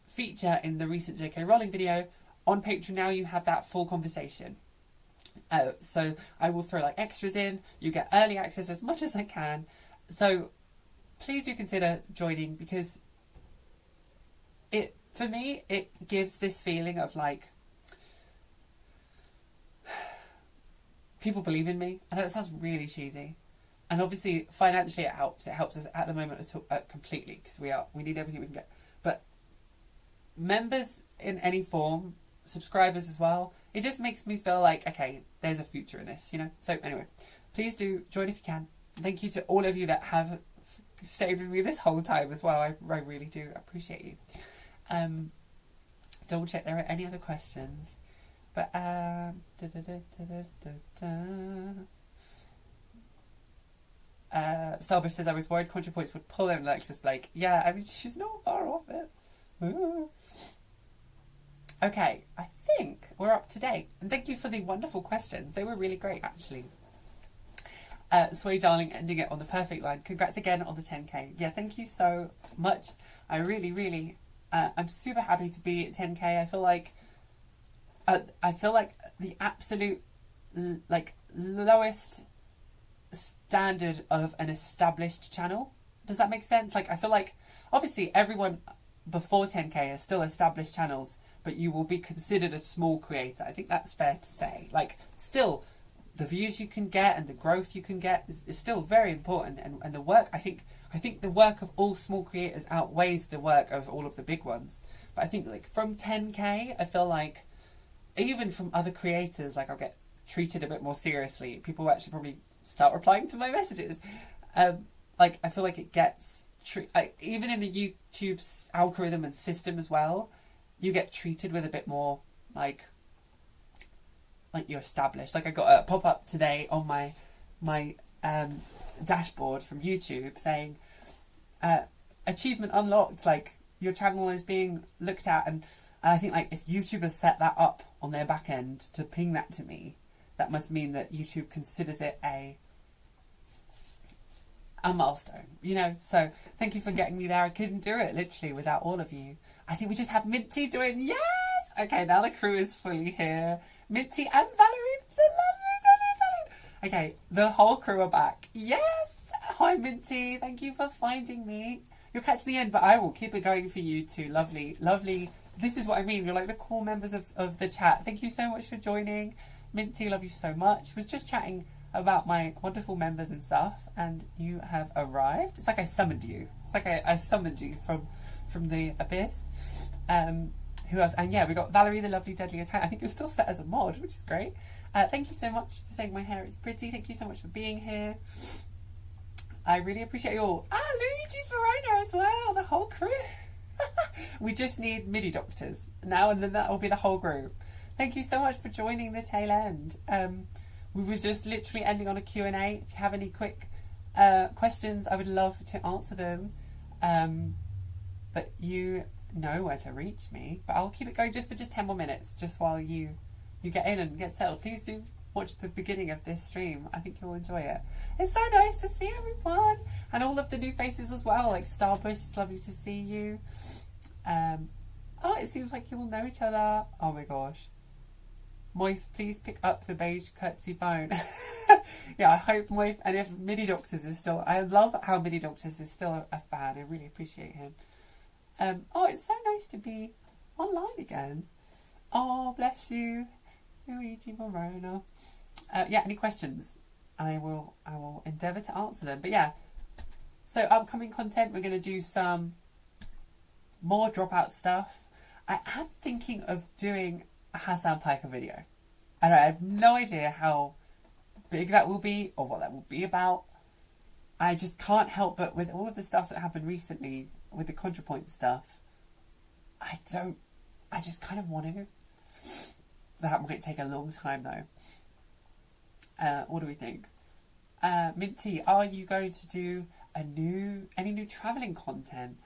[SPEAKER 1] feature in the recent JK Rowling video, on Patreon now you have that full conversation. So I will throw like extras in, you get early access as much as I can. So please do consider joining, because for me it gives this feeling of like, people believe in me. I know that sounds really cheesy, and obviously financially it helps us at the moment completely, because we need everything we can get. But members in any form, subscribers as well, it just makes me feel like, okay, there's a future in this, you know? So anyway, please do join if you can. Thank you to all of you that have stayed with me this whole time as well. I really do appreciate you. Double check there are any other questions. But Starbush says, I was worried ContraPoints would pull in Alexis Blake. Yeah, I mean, she's not far off it. Ooh. Okay, I think we're up to date. And thank you for the wonderful questions. They were really great, actually. Sway Darling ending it on the perfect line. Congrats again on the 10K. Yeah, thank you so much. I really, I'm super happy to be at 10K. I feel like the absolute lowest standard of an established channel. Does that make sense? Like, I feel like obviously everyone before 10K are still established channels, but you will be considered a small creator. I think that's fair to say. Like, still, the views you can get and the growth you can get is still very important. And the work, I think the work of all small creators outweighs the work of all of the big ones. But I think, like, from 10K, I feel like even from other creators, like, I'll get treated a bit more seriously. People will actually probably start replying to my messages. Like, I feel like it gets even in the YouTube's algorithm and system as well, you get treated with a bit more like you're established. Like, I got a pop-up today on my dashboard from YouTube saying achievement unlocked, like, your channel is being looked at, and I think, like, if YouTube has set that up on their back end to ping that to me, that must mean that YouTube considers it a milestone, you know? So thank you for getting me there. I couldn't do it literally without all of you. I think we just have Minty doing, yes! Okay, now the crew is fully here. Minty and Valerie, the lovely Italian. Okay, the whole crew are back. Yes! Hi, Minty. Thank you for finding me. You'll catch the end, but I will keep it going for you too. Lovely, lovely. This is what I mean. You're like the core members of the chat. Thank you so much for joining. Minty, love you so much. Was just chatting about my wonderful members and stuff, and you have arrived. It's like I summoned you. It's like I summoned you from the abyss. Who else? And yeah, we got Valerie, the lovely deadly Italian. I think you're still set as a mod, which is great. Thank you so much for saying my hair is pretty. Thank you so much for being here. I really appreciate you all. Luigi Verona as well, the whole crew. We just need MIDI doctors now, and then that will be the whole group. Thank you so much for joining the tail end. We were just literally ending on a Q&A. If you have any quick questions, I would love to answer them. But you know where to reach me. But I'll keep it going just for 10 more minutes, just while you get in and get settled. Please do watch the beginning of this stream. I think you'll enjoy it. It's so nice to see everyone. And all of the new faces as well, like Starbush, it's lovely to see you. Oh, it seems like you all know each other. Oh my gosh. Moif, please pick up the beige curtsy phone. Yeah, I hope Moif, and if MIDI Doctors is still, I love how MIDI Doctors is still a fan. I really appreciate him. Oh, it's so nice to be online again. Oh, bless you, Luigi Morona. Yeah, any questions? I will endeavour to answer them. But yeah, so upcoming content, we're going to do some more dropout stuff. I am thinking of doing a Hassan Piker video. And I have no idea how big that will be or what that will be about. I just can't help but, with all of the stuff that happened recently with the ContraPoint stuff, I just kind of want to. That might take a long time though. What do we think? Minty, are you going to do any new travelling content?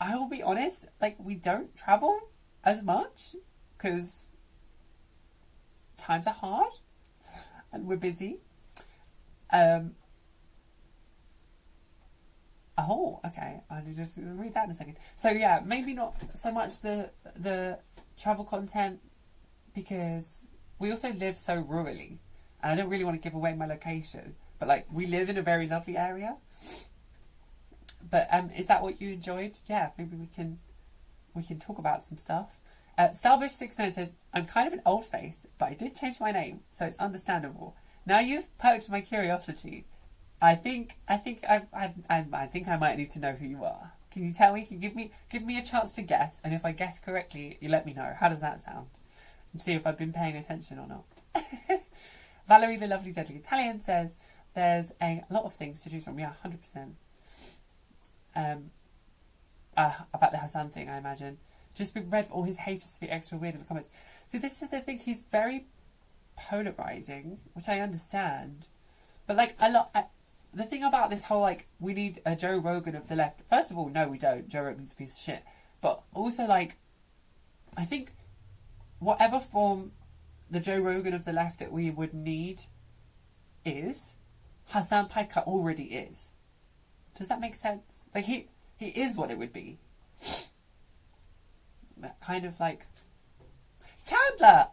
[SPEAKER 1] I will be honest, like, we don't travel as much because times are hard and we're busy. Oh, okay. I'll just read that in a second. So yeah, maybe not so much the travel content, because we also live so rurally, and I don't really want to give away my location. But like, we live in a very lovely area. But is that what you enjoyed? Yeah, maybe we can talk about some stuff. Starbush69 says, I'm kind of an old face, but I did change my name, so it's understandable. Now you've perked my curiosity. I think I might need to know who you are. Can you tell me? Can you give me a chance to guess? And if I guess correctly, you let me know. How does that sound? And see if I've been paying attention or not. Valerie, the lovely, deadly Italian, says there's a lot of things to choose from. Yeah, 100%. About the Hassan thing, I imagine. Just be read for all his haters to be extra weird in the comments. See, this is the thing. He's very polarizing, which I understand. But like the thing about this whole like we need a Joe Rogan of the left. First of all, no, we don't. Joe Rogan's a piece of shit. But also like, I think whatever form the Joe Rogan of the left that we would need is, Hassan Piker already is. Does that make sense? Like he is what it would be. That kind of like Chandler.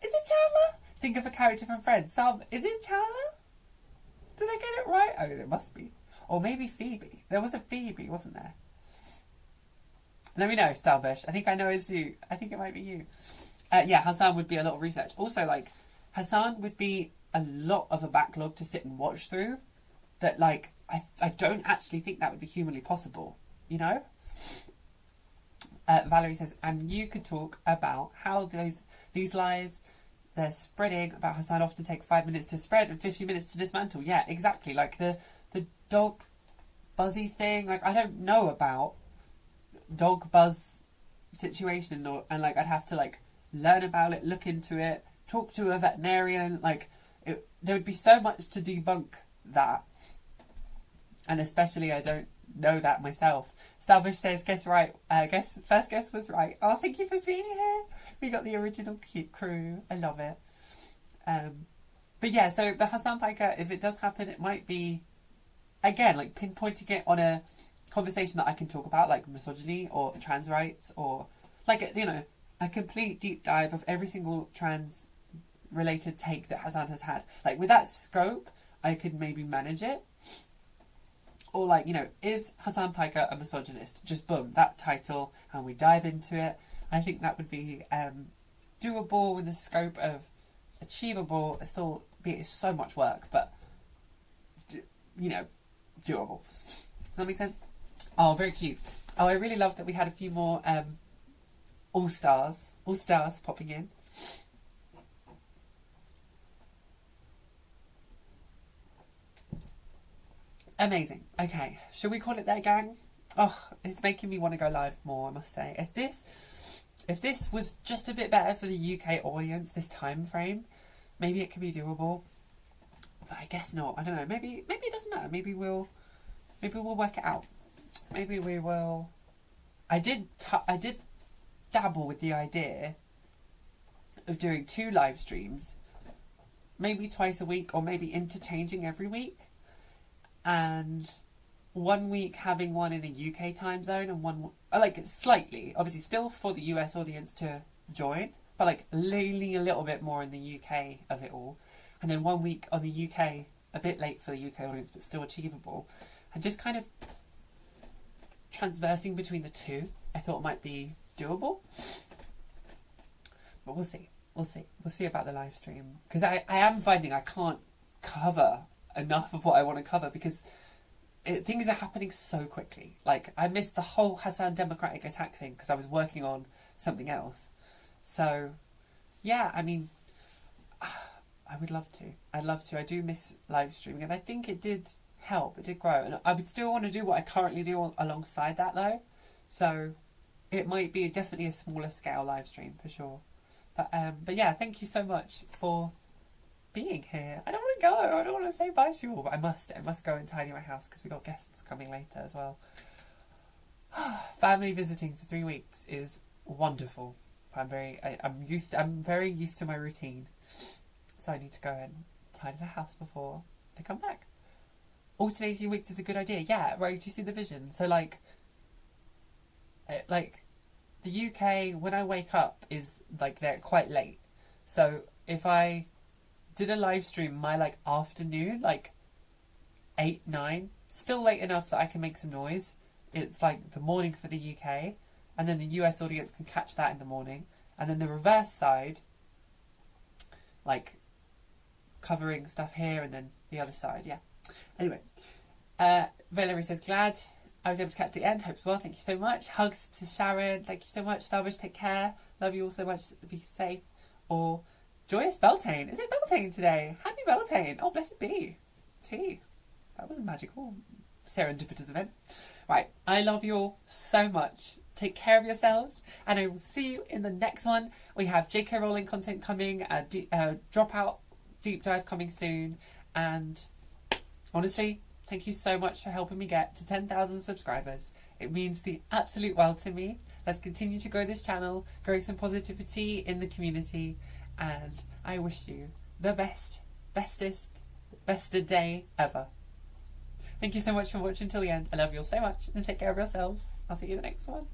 [SPEAKER 1] Is it Chandler? Think of a character from Friends. Is it Chandler? Did I get it right? Oh, it must be. Or maybe Phoebe. There was a Phoebe, wasn't there? Let me know, Starbush. I think I know it's you. I think it might be you. Yeah, Hassan would be a lot of research. Also, like, Hassan would be a lot of a backlog to sit and watch through. That, like, I don't actually think that would be humanly possible. You know? Valerie says, and you could talk about how these lies they're spreading about Hassan often take 5 minutes to spread and 50 minutes to dismantle. Yeah, exactly. Like the dog buzzy thing. Like I don't know about dog buzz situation, and like I'd have to like learn about it, look into it, talk to a veterinarian. Like there would be so much to debunk that, and especially I don't know that myself. Starbush says, guess right. First guess was right. Oh, thank you for being here. We got the original cute crew. I love it. But yeah, so the Hassan Piker, if it does happen, it might be, again, like pinpointing it on a conversation that I can talk about, like misogyny or trans rights, or like, you know, a complete deep dive of every single trans related take that Hassan has had. Like with that scope, I could maybe manage it. Or like, you know, is Hassan Piker a misogynist? Just boom, that title, and we dive into it. I think that would be doable in the scope of achievable. It's still be so much work, but you know, doable. Does that make sense? Oh, very cute. Oh, I really love that we had a few more all stars popping in. Amazing. Okay, should we call it there, gang? Oh, it's making me want to go live more, I must say. If this was just a bit better for the UK audience, this time frame, maybe it could be doable. But I guess not. I don't know. Maybe it doesn't matter. Maybe we'll work it out. Maybe we will. I did dabble with the idea of doing 2 live streams, maybe twice a week, or maybe interchanging every week. And 1 week having one in a UK time zone and one, like slightly, obviously still for the US audience to join, but like leaning a little bit more in the UK of it all. And then 1 week on the UK, a bit late for the UK audience, but still achievable. And just kind of transversing between the two, I thought might be doable. But we'll see. We'll see about the live stream. Because I am finding I can't cover enough of what I want to cover because things are happening so quickly. Like, I missed the whole Hassan Democratic attack thing because I was working on something else. So, yeah, I mean, I would love to. I'd love to. I do miss live streaming, and I think it did help. It did grow. And I would still want to do what I currently do alongside that, though. So, it might be definitely a smaller scale live stream, for sure. But yeah, thank you so much for being here. I don't want to go. I don't want to say bye to you all, but I must go and tidy my house because we got guests coming later as well. Family visiting for 3 weeks is wonderful. I'm very used to my routine, so I need to go and tidy the house before they come back. Alternating weeks is a good idea. Yeah, right. Do you see the vision? So like the UK, when I wake up, is like they're quite late. So if I did a live stream my like afternoon, like 8, 9, still late enough that I can make some noise. It's like the morning for the UK, and then the US audience can catch that in the morning, and then the reverse side, like covering stuff here, and then the other side. Yeah. Anyway, Valerie says glad I was able to catch the end. Hope as well. Thank you so much. Hugs to Sharon. Thank you so much. Starbush, take care. Love you all so much. Be safe. Or Joyous Beltane. Is it Beltane today? Happy Beltane. Oh, blessed be. Tea. That was a magical, serendipitous event. Right. I love you all so much. Take care of yourselves. And I will see you in the next one. We have J.K. Rowling content coming. Dropout deep dive coming soon. And honestly, thank you so much for helping me get to 10,000 subscribers. It means the absolute world to me. Let's continue to grow this channel, grow some positivity in the community, and I wish you the bestest day ever. Thank you so much for watching till the end. I love you all so much, and take care of yourselves. I'll see you in the next one.